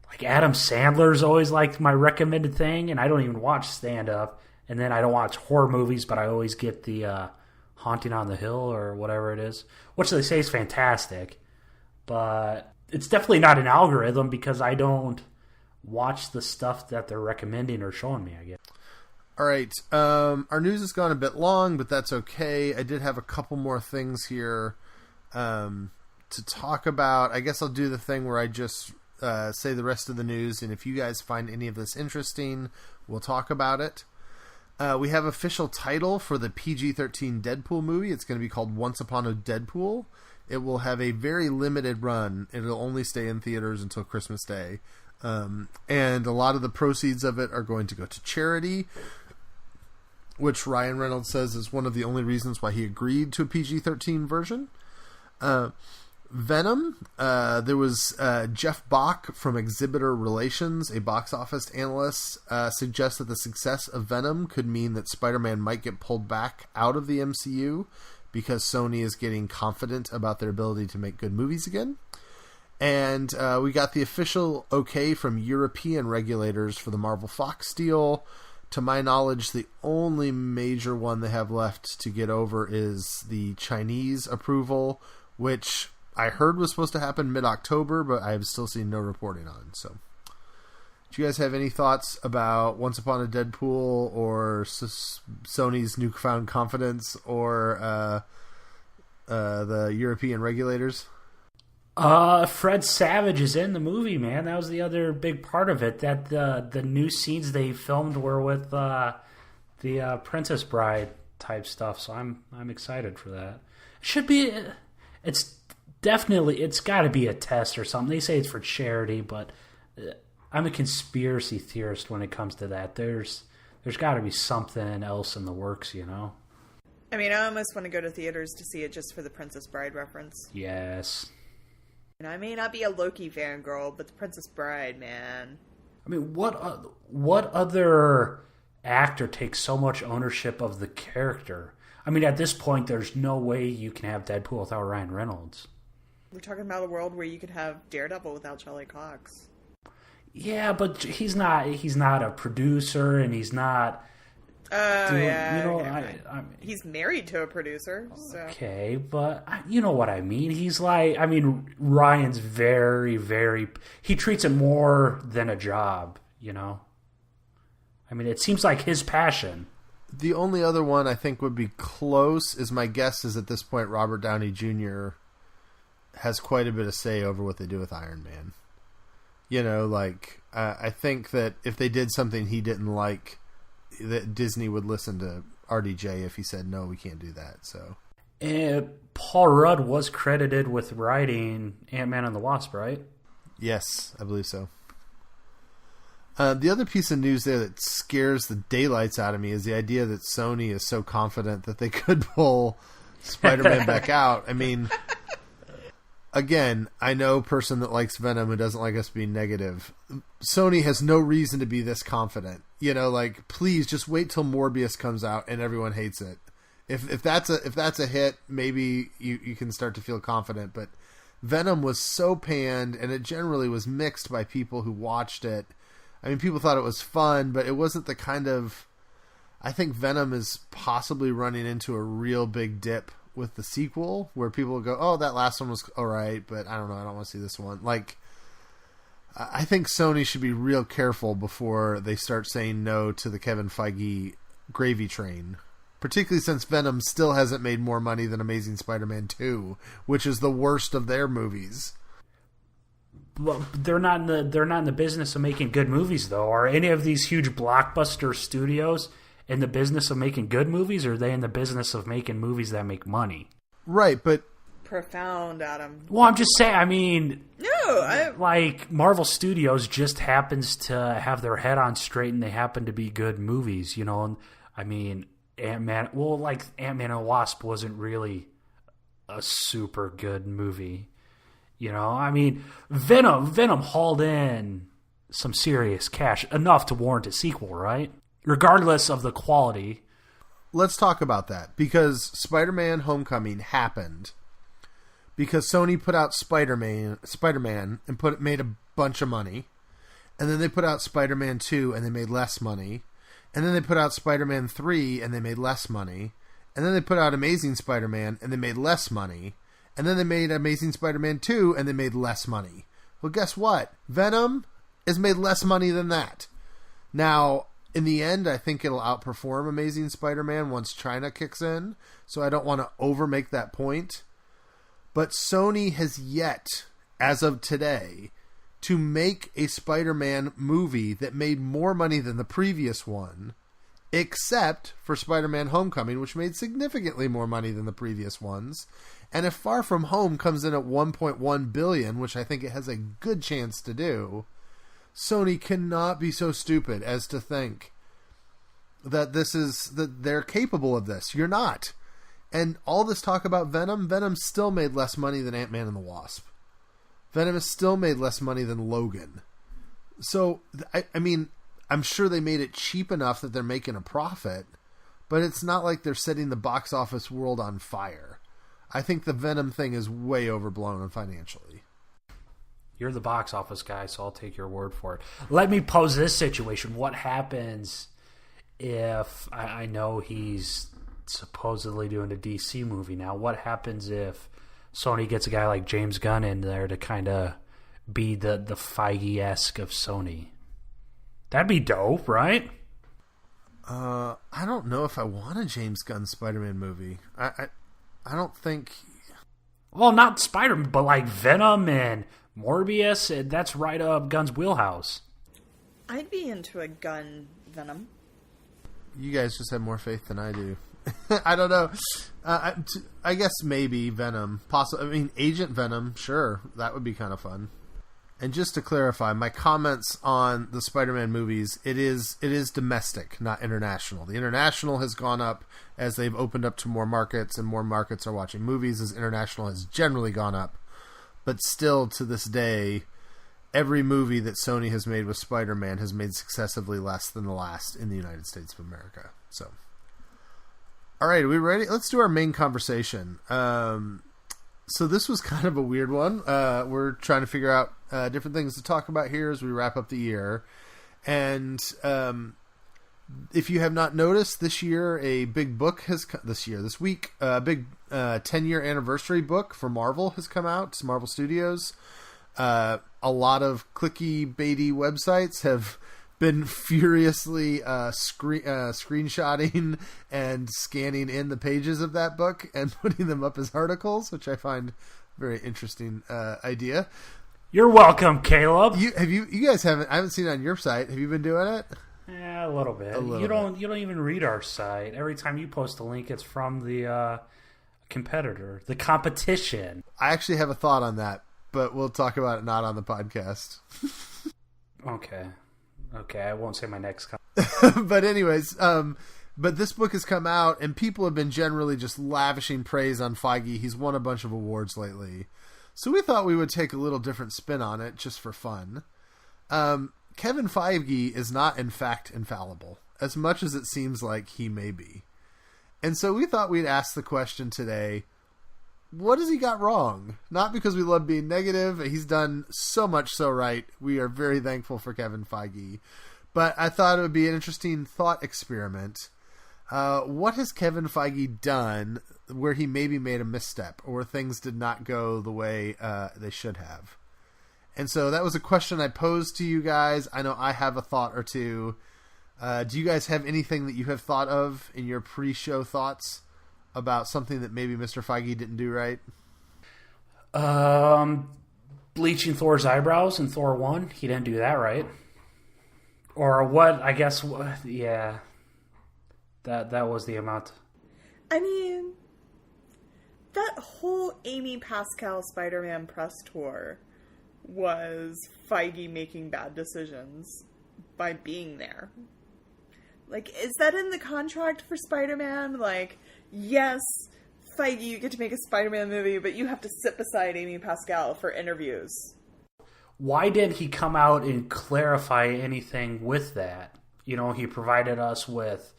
like Adam Sandler's always like my recommended thing, and I don't even watch stand up, and then I don't watch horror movies, but I always get the Haunting on the Hill or whatever it is, which they say is fantastic, but it's definitely not an algorithm because I don't watch the stuff that they're recommending or showing me, I guess. All right. Our news has gone a bit long, but that's okay. I did have a couple more things here to talk about. I guess I'll do the thing where I just say the rest of the news, and if you guys find any of this interesting, we'll talk about it. We have official title for the PG-13 Deadpool movie. It's going to be called Once Upon a Deadpool. It will have a very limited run. It'll only stay in theaters until Christmas Day. And a lot of the proceeds of it are going to go to charity, which Ryan Reynolds says is one of the only reasons why he agreed to a PG-13 version. Venom, there was Jeff Bach from Exhibitor Relations, a box office analyst, suggests that the success of Venom could mean that Spider-Man might get pulled back out of the MCU because Sony is getting confident about their ability to make good movies again. And we got the official okay from European regulators for the Marvel Fox deal. To my knowledge, the only major one they have left to get over is the Chinese approval, which I heard was supposed to happen mid-October, but I have still seen no reporting on. So, do you guys have any thoughts about Once Upon a Deadpool or Sony's newfound confidence or the European regulators? Fred Savage is in the movie, man. That was the other big part of it. That the new scenes they filmed were with the Princess Bride type stuff. So I'm excited for that. Should be. It's got to be a test or something. They say it's for charity, but I'm a conspiracy theorist when it comes to that. There's got to be something else in the works, you know. I mean, I almost want to go to theaters to see it just for the Princess Bride reference. Yes. And I may not be a Loki fangirl, but the Princess Bride, man. I mean, what other actor takes so much ownership of the character? I mean, at this point, there's no way you can have Deadpool without Ryan Reynolds. We're talking about a world where you could have Daredevil without Charlie Cox. Yeah, but he's not a producer, and he's not. Yeah. You know, okay. He's married to a producer. So. Okay, but you know what I mean. He's like, I mean, Ryan's very, very. He treats it more than a job. You know. I mean, it seems like his passion. The only other one I think would be close is my guess is at this point Robert Downey Jr. has quite a bit of say over what they do with Iron Man. You know, like I think that if they did something he didn't like, that Disney would listen to RDJ if he said, no, we can't do that. So, Paul Rudd was credited with writing Ant-Man and the Wasp, right? Yes, I believe so. The other piece of news there that scares the daylights out of me is the idea that Sony is so confident that they could pull Spider-Man back out. I mean, again, I know a person that likes Venom who doesn't like us being negative. Sony has no reason to be this confident. You know, like, please just wait till Morbius comes out and everyone hates it. If that's a hit, maybe you can start to feel confident. But Venom was so panned, and it generally was mixed by people who watched it. I mean, people thought it was fun, but it wasn't the kind of... I think Venom is possibly running into a real big dip with the sequel, where people will go, oh, that last one was alright, but I don't know, I don't want to see this one. Like, I think Sony should be real careful before they start saying no to the Kevin Feige gravy train. Particularly since Venom still hasn't made more money than Amazing Spider-Man 2, which is the worst of their movies. Well, they're not in the business of making good movies, though. Are any of these huge blockbuster studios in the business of making good movies, or are they in the business of making movies that make money? Right, but... Profound, Adam. Well, I'm just saying, I mean... No, Like, Marvel Studios just happens to have their head on straight, and they happen to be good movies, you know? And, I mean, Ant-Man... Well, like, Ant-Man and the Wasp wasn't really a super good movie. You know, I mean, Venom hauled in some serious cash, enough to warrant a sequel, right? Regardless of the quality. Let's talk about that, because Spider-Man Homecoming happened because Sony put out Spider-Man and made a bunch of money. And then they put out Spider-Man 2 and they made less money. And then they put out Spider-Man 3 and they made less money. And then they put out Amazing Spider-Man and they made less money. And then they made Amazing Spider-Man 2 and they made less money. Well, guess what? Venom has made less money than that. Now, in the end, I think it'll outperform Amazing Spider-Man once China kicks in. So I don't want to overmake that point. But Sony has yet, as of today, to make a Spider-Man movie that made more money than the previous one, except for Spider-Man Homecoming, which made significantly more money than the previous ones. And if Far From Home comes in at $1.1 billion, which I think it has a good chance to do, Sony cannot be so stupid as to think that they're capable of this. You're not. And all this talk about Venom still made less money than Ant-Man and the Wasp. Venom has still made less money than Logan. So, I mean, I'm sure they made it cheap enough that they're making a profit, but it's not like they're setting the box office world on fire. I think the Venom thing is way overblown financially. You're the box office guy, so I'll take your word for it. Let me pose this situation. What happens if, I know he's supposedly doing a DC movie now, what happens if Sony gets a guy like James Gunn in there to kind of be the Feige-esque of Sony? That'd be dope, right? I don't know if I want a James Gunn Spider-Man movie. I don't think... Well, not Spider-Man, but like Venom and Morbius. That's right up Gunn's wheelhouse. I'd be into a Gunn Venom. You guys just have more faith than I do. I don't know. I guess maybe Venom. I mean, Agent Venom, sure. That would be kind of fun. And just to clarify, my comments on the Spider-Man movies, it is domestic, not international. The international has gone up as they've opened up to more markets, and more markets are watching movies, as international has generally gone up. But still, to this day, every movie that Sony has made with Spider-Man has made successively less than the last in the United States of America. So, all right, are we ready? Let's do our main conversation. So this was kind of a weird one. We're trying to figure out different things to talk about here as we wrap up the year. And if you have not noticed, this year a big book has this week, a big 10-year anniversary book for Marvel has come out. Marvel Studios. A lot of clicky baity websites have been furiously screenshotting and scanning in the pages of that book and putting them up as articles, which I find a very interesting idea. You're welcome, Caleb. You guys haven't? I haven't seen it on your site. Have you been doing it? Yeah, a little bit. You don't even read our site. Every time you post a link, it's from the competitor, the competition. I actually have a thought on that, but we'll talk about it not on the podcast. Okay, I won't say my next comment. But anyways, but this book has come out, and people have been generally just lavishing praise on Feige. He's won a bunch of awards lately. So we thought we would take a little different spin on it, just for fun. Kevin Feige is not, in fact, infallible, as much as it seems like he may be. And so we thought we'd ask the question today, what has he got wrong? Not because we love being negative. He's done so much so right. We are very thankful for Kevin Feige. But I thought it would be an interesting thought experiment. What has Kevin Feige done where he maybe made a misstep or where things did not go the way they should have? And so that was a question I posed to you guys. I know I have a thought or two. Do you guys have anything that you have thought of in your pre-show thoughts about something that maybe Mr. Feige didn't do right? Bleaching Thor's eyebrows in Thor 1. He didn't do that right. Or what, I guess, yeah. That was the amount. I mean, that whole Amy Pascal Spider-Man press tour was Feige making bad decisions by being there. Like, is that in the contract for Spider-Man? Like, yes, Feige, you get to make a Spider-Man movie, but you have to sit beside Amy Pascal for interviews. Why didn't he come out and clarify anything with that? You know, he provided us with,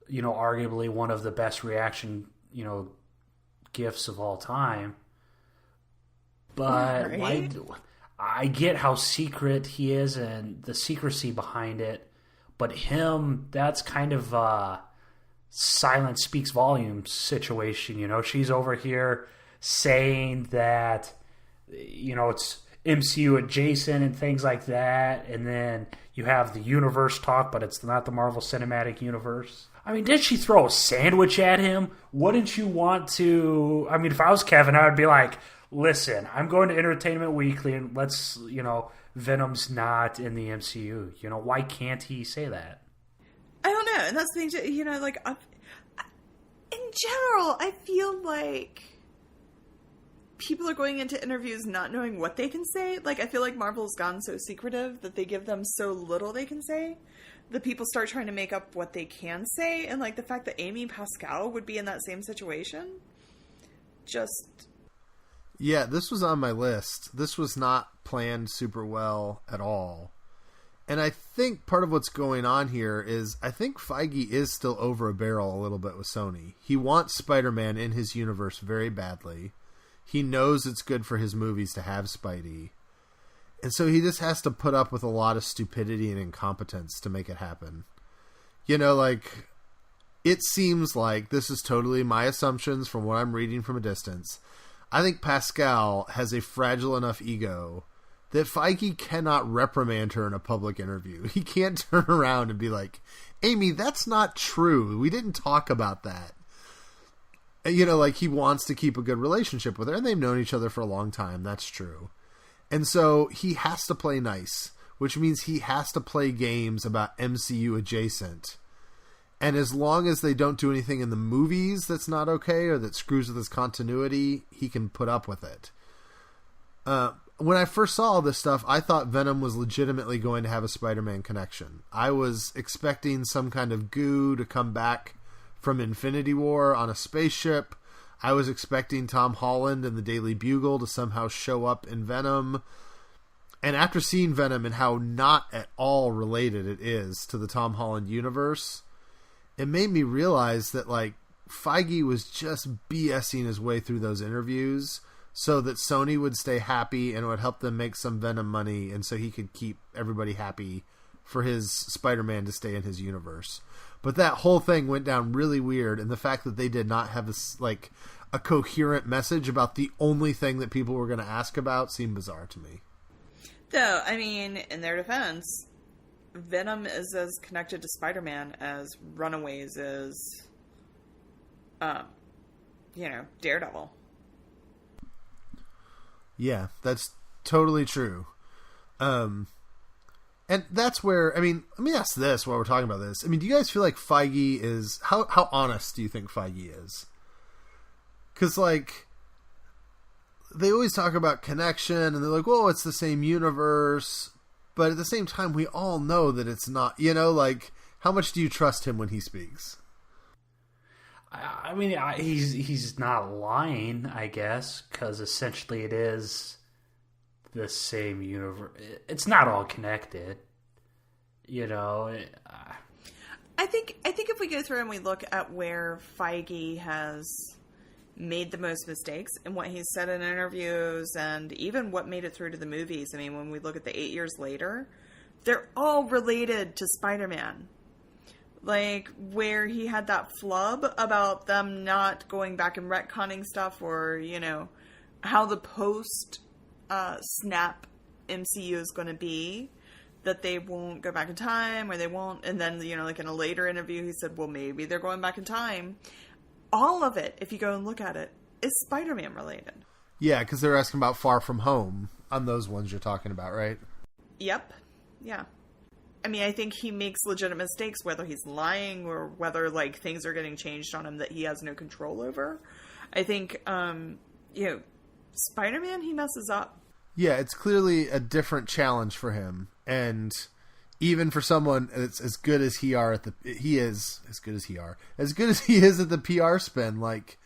you know, arguably one of the best reaction, you know, gifts of all time. But right? I get how secret he is and the secrecy behind it. But him, that's kind of a silence speaks volumes situation. You know, she's over here saying that, you know, it's MCU adjacent and things like that. And then you have the universe talk, but it's not the Marvel Cinematic Universe. I mean, did she throw a sandwich at him? Wouldn't you want to... I mean, if I was Kevin, I would be like, listen, I'm going to Entertainment Weekly and let's, you know, Venom's not in the MCU. You know, why can't he say that? I don't know. And that's the thing, you know, like, in general, I feel like people are going into interviews not knowing what they can say. Like, I feel like Marvel's gone so secretive that they give them so little they can say that people start trying to make up what they can say. And, like, the fact that Amy Pascal would be in that same situation, just... Yeah, this was on my list. This was not planned super well at all. And I think part of what's going on here is I think Feige is still over a barrel a little bit with Sony. He wants Spider-Man in his universe very badly. He knows it's good for his movies to have Spidey. And so he just has to put up with a lot of stupidity and incompetence to make it happen. You know, like, it seems like, this is totally my assumptions from what I'm reading from a distance, I think Pascal has a fragile enough ego that Feige cannot reprimand her in a public interview. He can't turn around and be like, Amy, that's not true. We didn't talk about that. You know, like, he wants to keep a good relationship with her, and they've known each other for a long time. That's true. And so he has to play nice, which means he has to play games about MCU adjacent. And as long as they don't do anything in the movies that's not okay or that screws with his continuity, he can put up with it. When I first saw all this stuff, I thought Venom was legitimately going to have a Spider-Man connection. I was expecting some kind of goo to come back from Infinity War on a spaceship. I was expecting Tom Holland and the Daily Bugle to somehow show up in Venom. And after seeing Venom and how not at all related it is to the Tom Holland universe, it made me realize that, like, Feige was just BSing his way through those interviews so that Sony would stay happy and it would help them make some Venom money, and so he could keep everybody happy for his Spider-Man to stay in his universe. But that whole thing went down really weird, and the fact that they did not have this, like, a coherent message about the only thing that people were going to ask about seemed bizarre to me. Though, I mean, in their defense, Venom is as connected to Spider-Man as Runaways is, Daredevil. Yeah, that's totally true. And that's where, I mean, let me ask this while we're talking about this. I mean, do you guys feel like Feige is, how honest do you think Feige is? Because, like, they always talk about connection, and they're like, well, it's the same universe. But at the same time, we all know that it's not, you know, like, how much do you trust him when he speaks? I mean, he's not lying, I guess, because essentially it is the same universe. It's not all connected, you know. I think if we go through and we look at where Feige has made the most mistakes and what he's said in interviews and even what made it through to the movies, I mean, when we look at the 8 years later, they're all related to Spider-Man. Like, where he had that flub about them not going back and retconning stuff, or, you know, how the post-snap MCU is going to be, that they won't go back in time, or they won't, and then, you know, like in a later interview, he said, well, maybe they're going back in time. All of it, if you go and look at it, is Spider-Man related. Yeah, because they're asking about Far From Home on those ones you're talking about, right? Yep. Yeah. I mean, I think he makes legitimate mistakes, whether he's lying or whether, like, things are getting changed on him that he has no control over. I think, Spider-Man, he messes up. Yeah, it's clearly a different challenge for him. And even for someone as good as he is at the PR spin, like,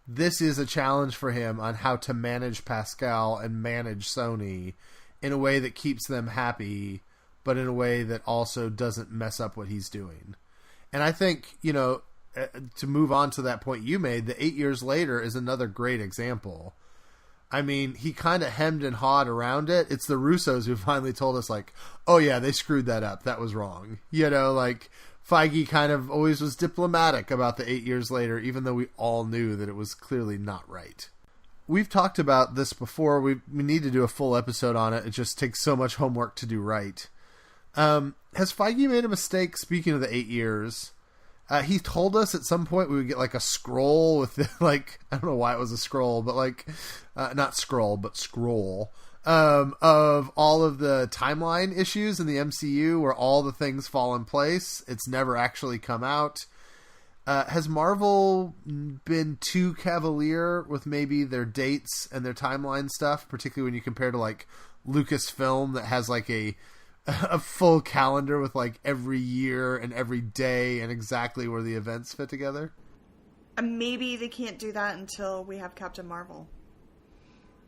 this is a challenge for him on how to manage Pascal and manage Sony in a way that keeps them happy, but in a way that also doesn't mess up what he's doing. And I think, to move on to that point you made, the 8 years later is another great example. I mean, he kind of hemmed and hawed around it. It's the Russos who finally told us, like, oh yeah, they screwed that up. That was wrong. Feige kind of always was diplomatic about the 8 years later, even though we all knew that it was clearly not right. We've talked about this before. We need to do a full episode on it. It just takes so much homework to do right. Has Feige made a mistake, speaking of the 8 years? He told us at some point we would get like a scroll with I don't know why it was a scroll, but not scroll, but scroll. Of all of the timeline issues in the MCU where all the things fall in place. It's never actually come out. Has Marvel been too cavalier with maybe their dates and their timeline stuff, particularly when you compare to Lucasfilm that has a full calendar with every year and every day and exactly where the events fit together? Maybe they can't do that until we have Captain Marvel,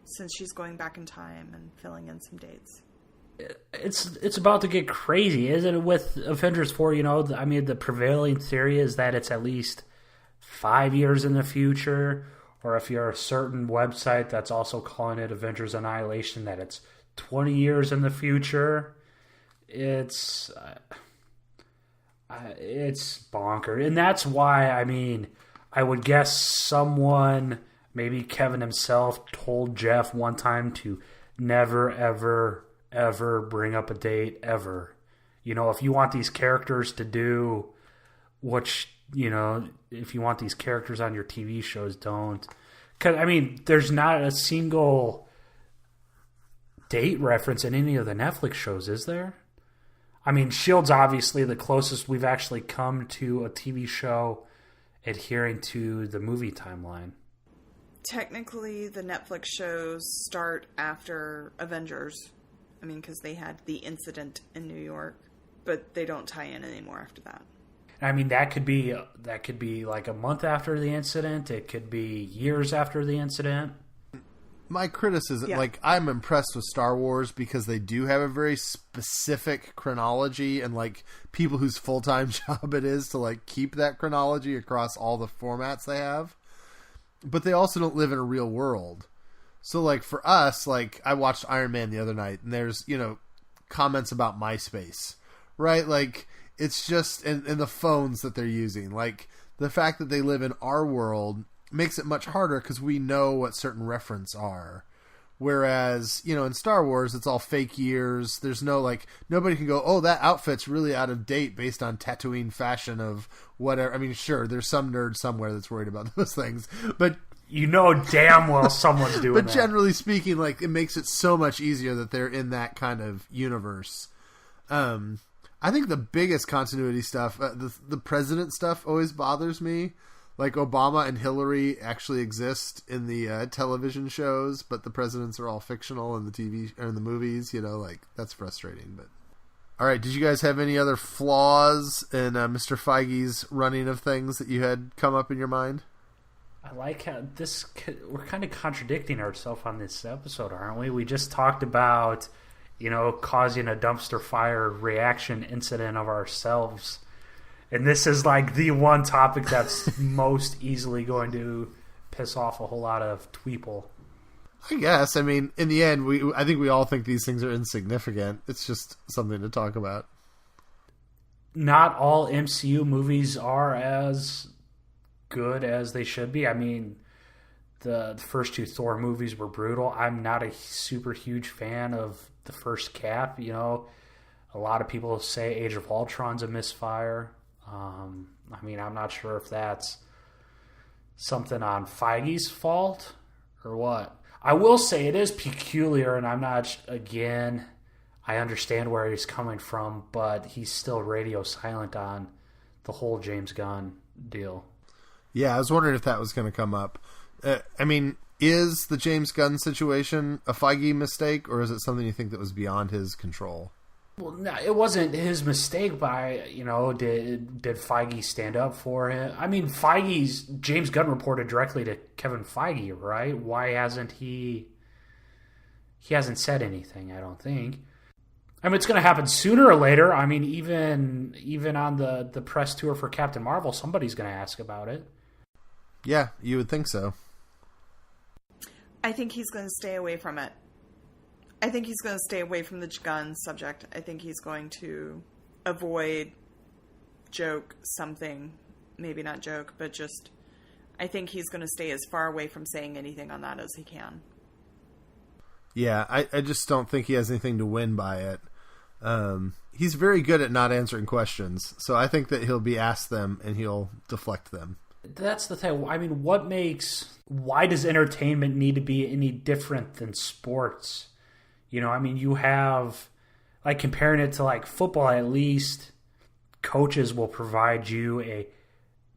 since she's going back in time and filling in some dates. It's about to get crazy, isn't it? With Avengers 4, the prevailing theory is that it's at least 5 years in the future, or if you're a certain website that's also calling it Avengers Annihilation, that it's 20 years in the future. It's bonkers. And that's why, I would guess someone, maybe Kevin himself, told Jeff one time to never, ever, ever bring up a date ever. If you want these characters to do if you want these characters on your TV shows, don't. Because, there's not a single date reference in any of the Netflix shows, is there? S.H.I.E.L.D.'s obviously the closest we've actually come to a TV show adhering to the movie timeline. Technically, the Netflix shows start after Avengers. Because they had the incident in New York, but they don't tie in anymore after that. That could be like a month after the incident. It could be years after the incident. My criticism, I'm impressed with Star Wars because they do have a very specific chronology and people whose full-time job it is to keep that chronology across all the formats they have. But they also don't live in a real world. So, for us, I watched Iron Man the other night, and there's, comments about MySpace, right? It's just, and the phones that they're using. The fact that they live in our world makes it much harder because we know what certain references are. Whereas, in Star Wars, it's all fake years. There's no, nobody can go, oh, that outfit's really out of date based on Tatooine fashion of whatever. Sure, there's some nerd somewhere that's worried about those things, but... damn well someone's doing but that. Generally speaking, it makes it so much easier that they're in that kind of universe. I think the biggest continuity stuff, the president stuff always bothers me. Obama and Hillary actually exist in the television shows, but the presidents are all fictional in the TV or in the movies. That's frustrating. But all right, did you guys have any other flaws in Mr. Feige's running of things that you had come up in your mind? I like how we're kind of contradicting ourselves on this episode, aren't we? We just talked about, causing a dumpster fire reaction incident of ourselves. And this is the one topic that's most easily going to piss off a whole lot of tweeple. I guess. In the end, I think we all think these things are insignificant. It's just something to talk about. Not all MCU movies are as good as they should be. The first two Thor movies were brutal. I'm not a super huge fan of the first Cap. A lot of people say Age of Ultron's a misfire. I'm not sure if that's something on Feige's fault or what. I will say it is peculiar, and I understand where he's coming from, but he's still radio silent on the whole James Gunn deal. Yeah, I was wondering if that was going to come up. Is the James Gunn situation a Feige mistake, or is it something you think that was beyond his control? Well, no, it wasn't his mistake by, did Feige stand up for him? I mean, James Gunn reported directly to Kevin Feige, right? Why hasn't he hasn't said anything, I don't think. I mean, it's going to happen sooner or later. I mean, even on the press tour for Captain Marvel, somebody's going to ask about it. Yeah, you would think so. I think he's going to stay away from it. I think he's going to stay away from the gun subject. I think he's going to avoid joke something. Maybe not joke, but just... I think he's going to stay as far away from saying anything on that as he can. Yeah, I just don't think he has anything to win by it. He's very good at not answering questions, so I think that he'll be asked them and he'll deflect them. That's the thing. I mean, why does entertainment need to be any different than sports? I mean, you have, like, comparing it to, like, football, at least coaches will provide you a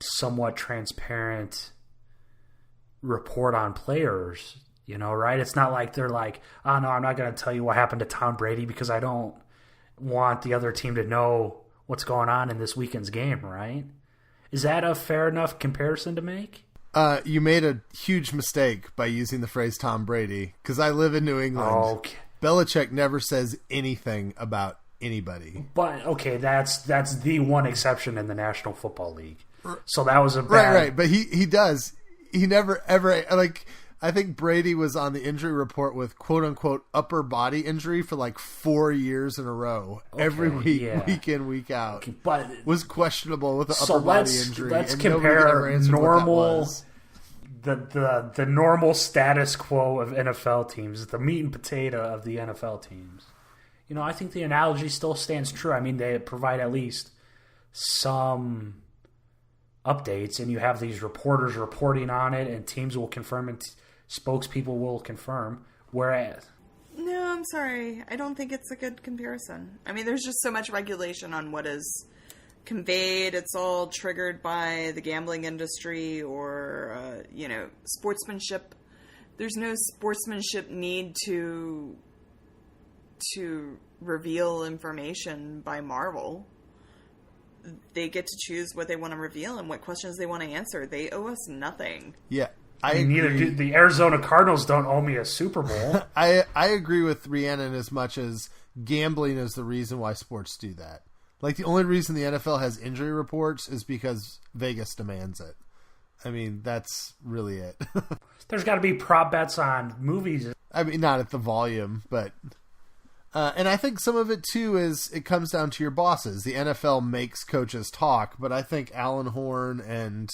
somewhat transparent report on players, right? It's not like they're like, oh, no, I'm not going to tell you what happened to Tom Brady because I don't want the other team to know what's going on in this weekend's game, right? Is that a fair enough comparison to make? You made a huge mistake by using the phrase Tom Brady, because I live in New England. Okay. Belichick never says anything about anybody. But, okay, that's the one exception in the National Football League. So that was a bad... Right, but he does. He never, ever, like... I think Brady was on the injury report with quote-unquote upper body injury for like 4 years in a row. Okay, every week, week in, week out. Okay, but was questionable with the upper body injury. Let's compare normal, the normal status quo of NFL teams, the meat and potato of the NFL teams. I think the analogy still stands true. I mean, they provide at least some updates, and you have these reporters reporting on it, and teams will confirm and spokespeople will confirm. Whereas, no, I'm sorry, I don't think it's a good comparison. I mean, there's just so much regulation on what is conveyed. It's all triggered by the gambling industry or sportsmanship. There's no sportsmanship need to reveal information by Marvel. They get to choose what they want to reveal and what questions they want to answer. They owe us nothing. Yeah, I agree. Neither do the Arizona Cardinals. Don't owe me a Super Bowl. I agree with Rhiannon as much as gambling is the reason why sports do that. Like, the only reason the NFL has injury reports is because Vegas demands it. I mean, that's really it. There's got to be prop bets on movies. I mean, not at the volume, but... and I think some of it, too, is it comes down to your bosses. The NFL makes coaches talk, but I think Alan Horn and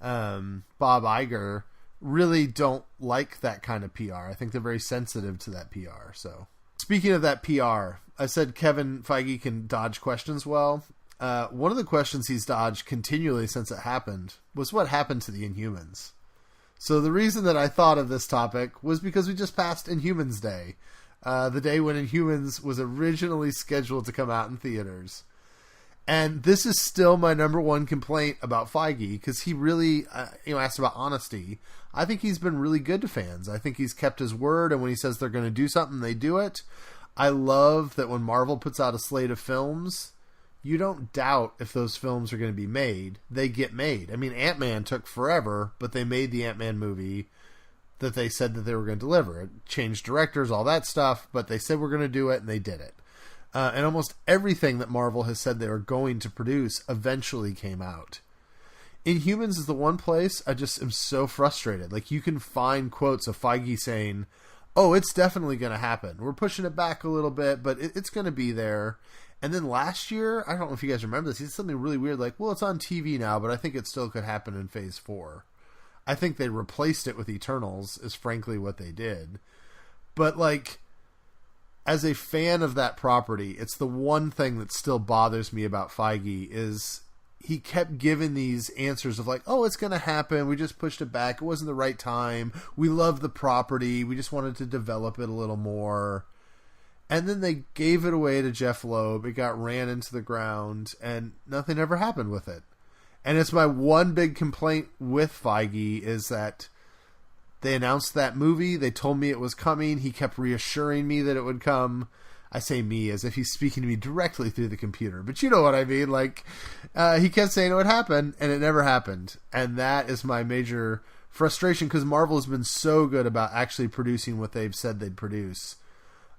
Bob Iger really don't like that kind of PR. I think they're very sensitive to that PR. So, speaking of that PR, I said Kevin Feige can dodge questions well. One of the questions he's dodged continually since it happened was what happened to the Inhumans. So the reason that I thought of this topic was because we just passed Inhumans Day. The day when Inhumans was originally scheduled to come out in theaters. And this is still my number one complaint about Feige, because he really, asked about honesty. I think he's been really good to fans. I think he's kept his word, and when he says they're going to do something, they do it. I love that when Marvel puts out a slate of films, you don't doubt if those films are going to be made. They get made. I mean, Ant-Man took forever, but they made the Ant-Man movie that they said that they were going to deliver. It changed directors, all that stuff, but they said we're going to do it, and they did it. And almost everything that Marvel has said they were going to produce eventually came out. Inhumans is the one place I just am so frustrated. Like, you can find quotes of Feige saying, oh, it's definitely going to happen. We're pushing it back a little bit, but it's going to be there. And then last year, I don't know if you guys remember this, he said something really weird, like, well, it's on TV now, but I think it still could happen in Phase 4. I think they replaced it with Eternals, is frankly what they did. But, like, as a fan of that property, it's the one thing that still bothers me about Feige is he kept giving these answers of like, oh, it's going to happen. We just pushed it back. It wasn't the right time. We love the property. We just wanted to develop it a little more. And then they gave it away to Jeff Loeb. It got ran into the ground, and nothing ever happened with it. And it's my one big complaint with Feige is that they announced that movie. They told me it was coming. He kept reassuring me that it would come. I say me as if he's speaking to me directly through the computer, but you know what I mean. Like, he kept saying it would happen, and it never happened. And that is my major frustration, because Marvel has been so good about actually producing what they've said they'd produce.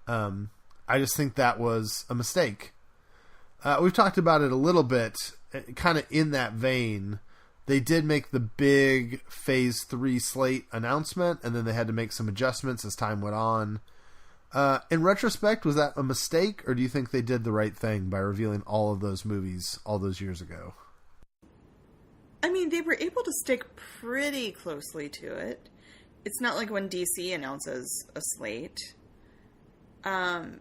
I just think that was a mistake. We've talked about it a little bit, kind of in that vein. They did make the big Phase 3 slate announcement, and then they had to make some adjustments as time went on. In retrospect, was that a mistake, or do you think they did the right thing by revealing all of those movies all those years ago? I mean, they were able to stick pretty closely to it. It's not like when DC announces a slate. And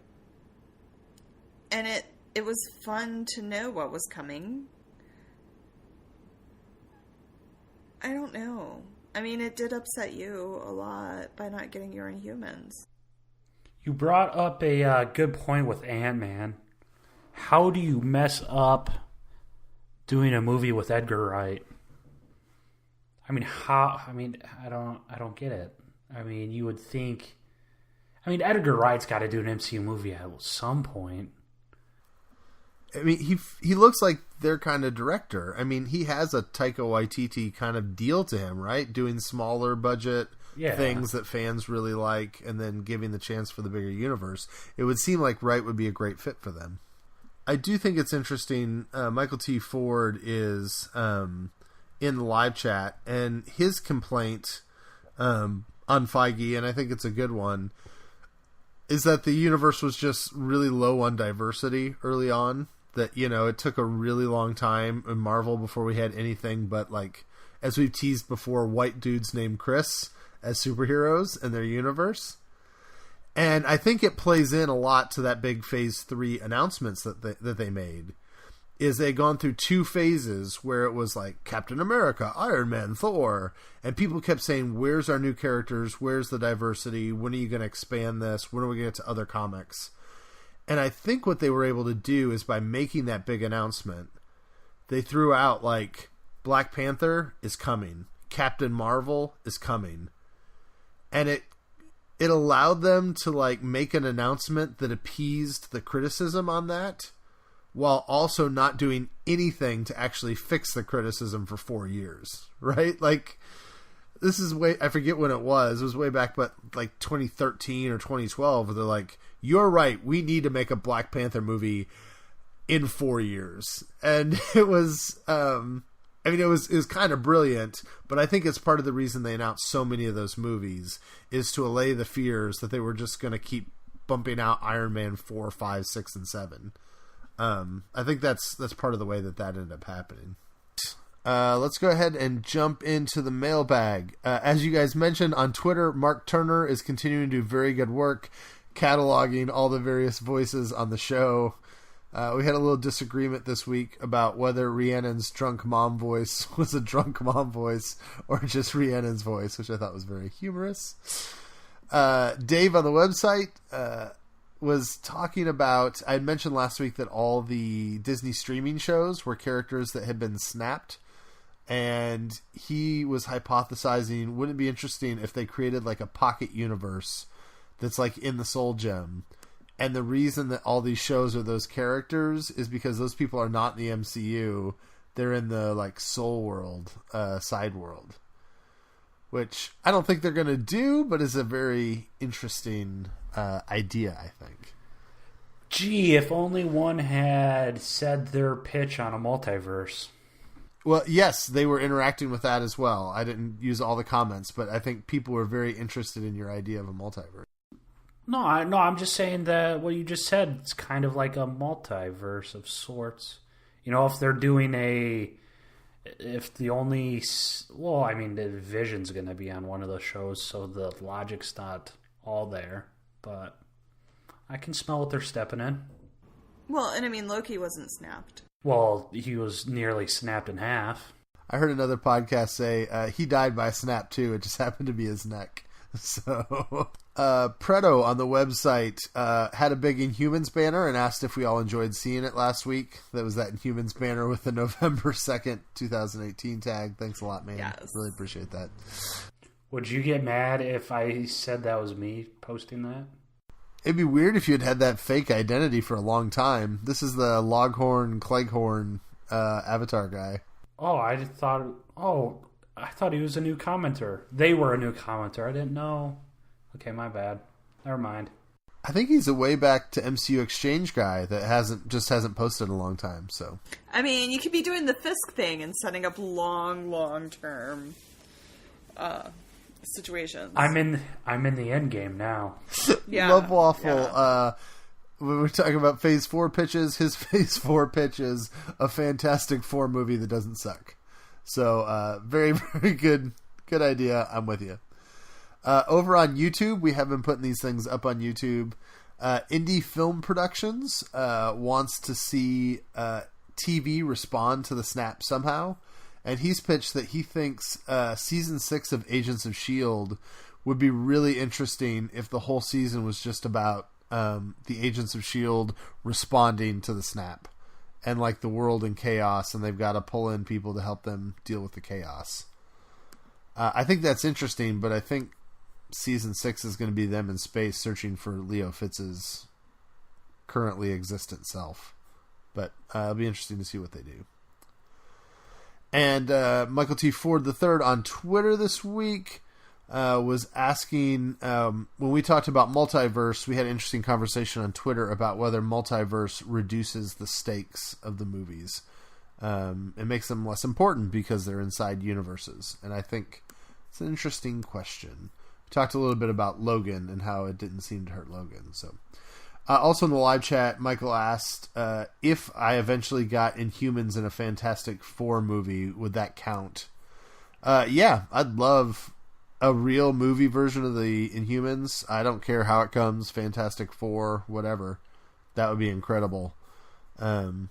it was fun to know what was coming. I don't know. I mean, it did upset you a lot by not getting your Inhumans. You brought up a good point with Ant-Man. How do you mess up doing a movie with Edgar Wright? I mean, how? I mean, I don't get it. I mean, you would think. I mean, Edgar Wright's got to do an MCU movie at some point. I mean, he looks like their kind of director. I mean, he has a Taika Waititi kind of deal to him, right? Doing smaller budget things that fans really like, and then giving the chance for the bigger universe. It would seem like Wright would be a great fit for them. I do think it's interesting. Michael T. Ford is in the live chat, and his complaint on Feige, and I think it's a good one, is that the universe was just really low on diversity early on. That, you know, it took a really long time in Marvel before we had anything but, like, as we've teased before, white dudes named Chris as superheroes in their universe. And I think it plays in a lot to that big Phase 3 announcements that they made. Is they gone through 2 phases where it was like Captain America, Iron Man, Thor, and people kept saying, where's our new characters? Where's the diversity? When are you going to expand this? When are we going to get to other comics? And I think what they were able to do is by making that big announcement, they threw out like Black Panther is coming, Captain Marvel is coming. And it allowed them to like make an announcement that appeased the criticism on that, while also not doing anything to actually fix the criticism for 4 years, right? Like, this is I forget when it was way back, but like 2013 or 2012, where they're like, you're right, we need to make a Black Panther movie in 4 years. And it was, it was kind of brilliant, but I think it's part of the reason they announced so many of those movies is to allay the fears that they were just going to keep bumping out Iron Man 4, 5, 6, and 7. I think that's part of the way that ended up happening. Let's go ahead and jump into the mailbag. As you guys mentioned on Twitter, Mark Turner is continuing to do very good work cataloging all the various voices on the show. We had a little disagreement this week about whether Rhiannon's drunk mom voice was a drunk mom voice or just Rhiannon's voice, which I thought was very humorous. Dave on the website was talking about, I had mentioned last week that all the Disney streaming shows were characters that had been snapped, and he was hypothesizing, wouldn't it be interesting if they created like a pocket universe that's like in the Soul Gem, and the reason that all these shows are those characters is because those people are not in the MCU, they're in the like Soul World, side world, which I don't think they're going to do, but is a very interesting idea, I think. Gee, if only one had said their pitch on a multiverse. Well, yes, they were interacting with that as well. I didn't use all the comments, but I think people were very interested in your idea of a multiverse. No, I'm just saying that what you just said, it's kind of like a multiverse of sorts. You know, if they're doing the Vision's going to be on one of those shows, so the logic's not all there, but I can smell what they're stepping in. Well, and I mean, Loki wasn't snapped. Well, he was nearly snapped in half. I heard another podcast say he died by a snap too. It just happened to be his neck. So, Preto on the website had a big Inhumans banner and asked if we all enjoyed seeing it last week. That was that Inhumans banner with the November 2nd, 2018 tag. Thanks a lot, man. Yes. Really appreciate that. Would you get mad if I said that was me posting that? It'd be weird if you'd had that fake identity for a long time. This is the Loghorn, Cleghorn Avatar guy. Oh, I thought he was a new commenter. They were a new commenter. I didn't know. Okay, my bad. Never mind. I think he's a way back to MCU Exchange guy that hasn't posted in a long time. So I mean, you could be doing the Fisk thing and setting up long term situations. I'm in the end game now. Yeah, Love Waffle. yeah. When we're talking about Phase 4 pitches, his Phase 4 pitch is a Fantastic Four movie that doesn't suck. So very, very good idea. I'm with you. Over on YouTube, we have been putting these things up on YouTube. Indie Film Productions wants to see TV respond to the snap somehow. And he's pitched that he thinks Season 6 of Agents of S.H.I.E.L.D. would be really interesting if the whole season was just about the Agents of S.H.I.E.L.D. responding to the snap. And like the world in chaos, and they've got to pull in people to help them deal with the chaos. I think that's interesting, but I think Season 6 is going to be them in space searching for Leo Fitz's currently existent self. But it'll be interesting to see what they do. And Michael T. Ford III on Twitter this week was asking, when we talked about multiverse, we had an interesting conversation on Twitter about whether multiverse reduces the stakes of the movies. It makes them less important because they're inside universes. And I think it's an interesting question. We talked a little bit about Logan and how it didn't seem to hurt Logan. So, also in the live chat, Michael asked if I eventually got Inhumans in a Fantastic Four movie, would that count? Yeah, I'd love a real movie version of the Inhumans. I don't care how it comes, Fantastic Four, whatever. That would be incredible. Even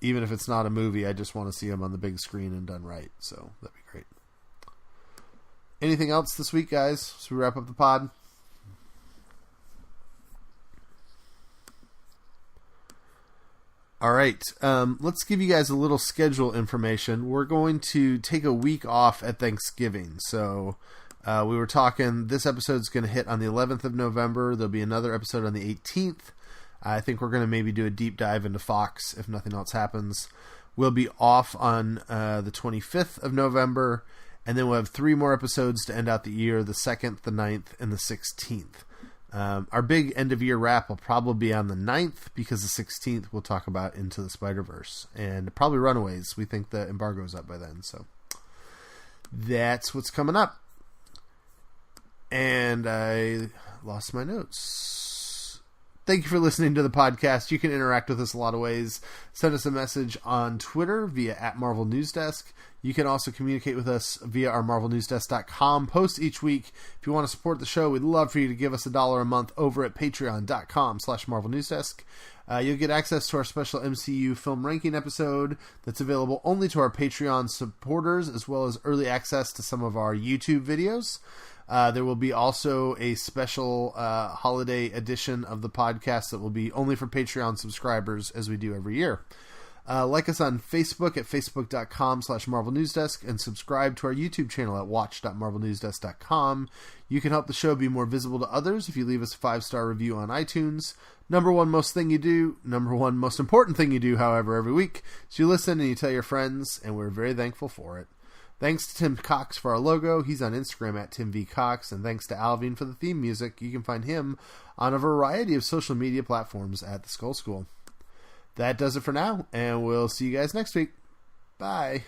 if it's not a movie, I just want to see them on the big screen and done right. So that'd be great. Anything else this week, guys? So we wrap up the pod. All right, let's give you guys a little schedule information. We're going to take a week off at Thanksgiving. So we were talking, this episode's going to hit on the 11th of November. There'll be another episode on the 18th. I think we're going to maybe do a deep dive into Fox if nothing else happens. We'll be off on the 25th of November, and then we'll have 3 more episodes to end out the year, the 2nd, the 9th, and the 16th. Our big end-of-year wrap will probably be on the 9th, because the 16th we'll talk about Into the Spider-Verse. And probably Runaways. We think the embargo's up by then. So that's what's coming up. And I lost my notes. Thank you for listening to the podcast. You can interact with us a lot of ways. Send us a message on Twitter via @MarvelNewsDesk. You can also communicate with us via our MarvelNewsDesk.com post each week. If you want to support the show, we'd love for you to give us $1 a month over at Patreon.com/MarvelNewsDesk. You'll get access to our special MCU film ranking episode that's available only to our Patreon supporters, as well as early access to some of our YouTube videos. There will be also a special holiday edition of the podcast that will be only for Patreon subscribers, as we do every year. Like us on Facebook at facebook.com/MarvelNewsDesk, and subscribe to our YouTube channel at watch.marvelnewsdesk.com. You can help the show be more visible to others if you leave us a 5-star review on iTunes. Number one most important thing you do, however, every week is you listen and you tell your friends, and we're very thankful for it. Thanks to Tim Cox for our logo. He's on Instagram at TimVCox. And thanks to Alvin for the theme music. You can find him on a variety of social media platforms at the Skull School. That does it for now, and we'll see you guys next week. Bye.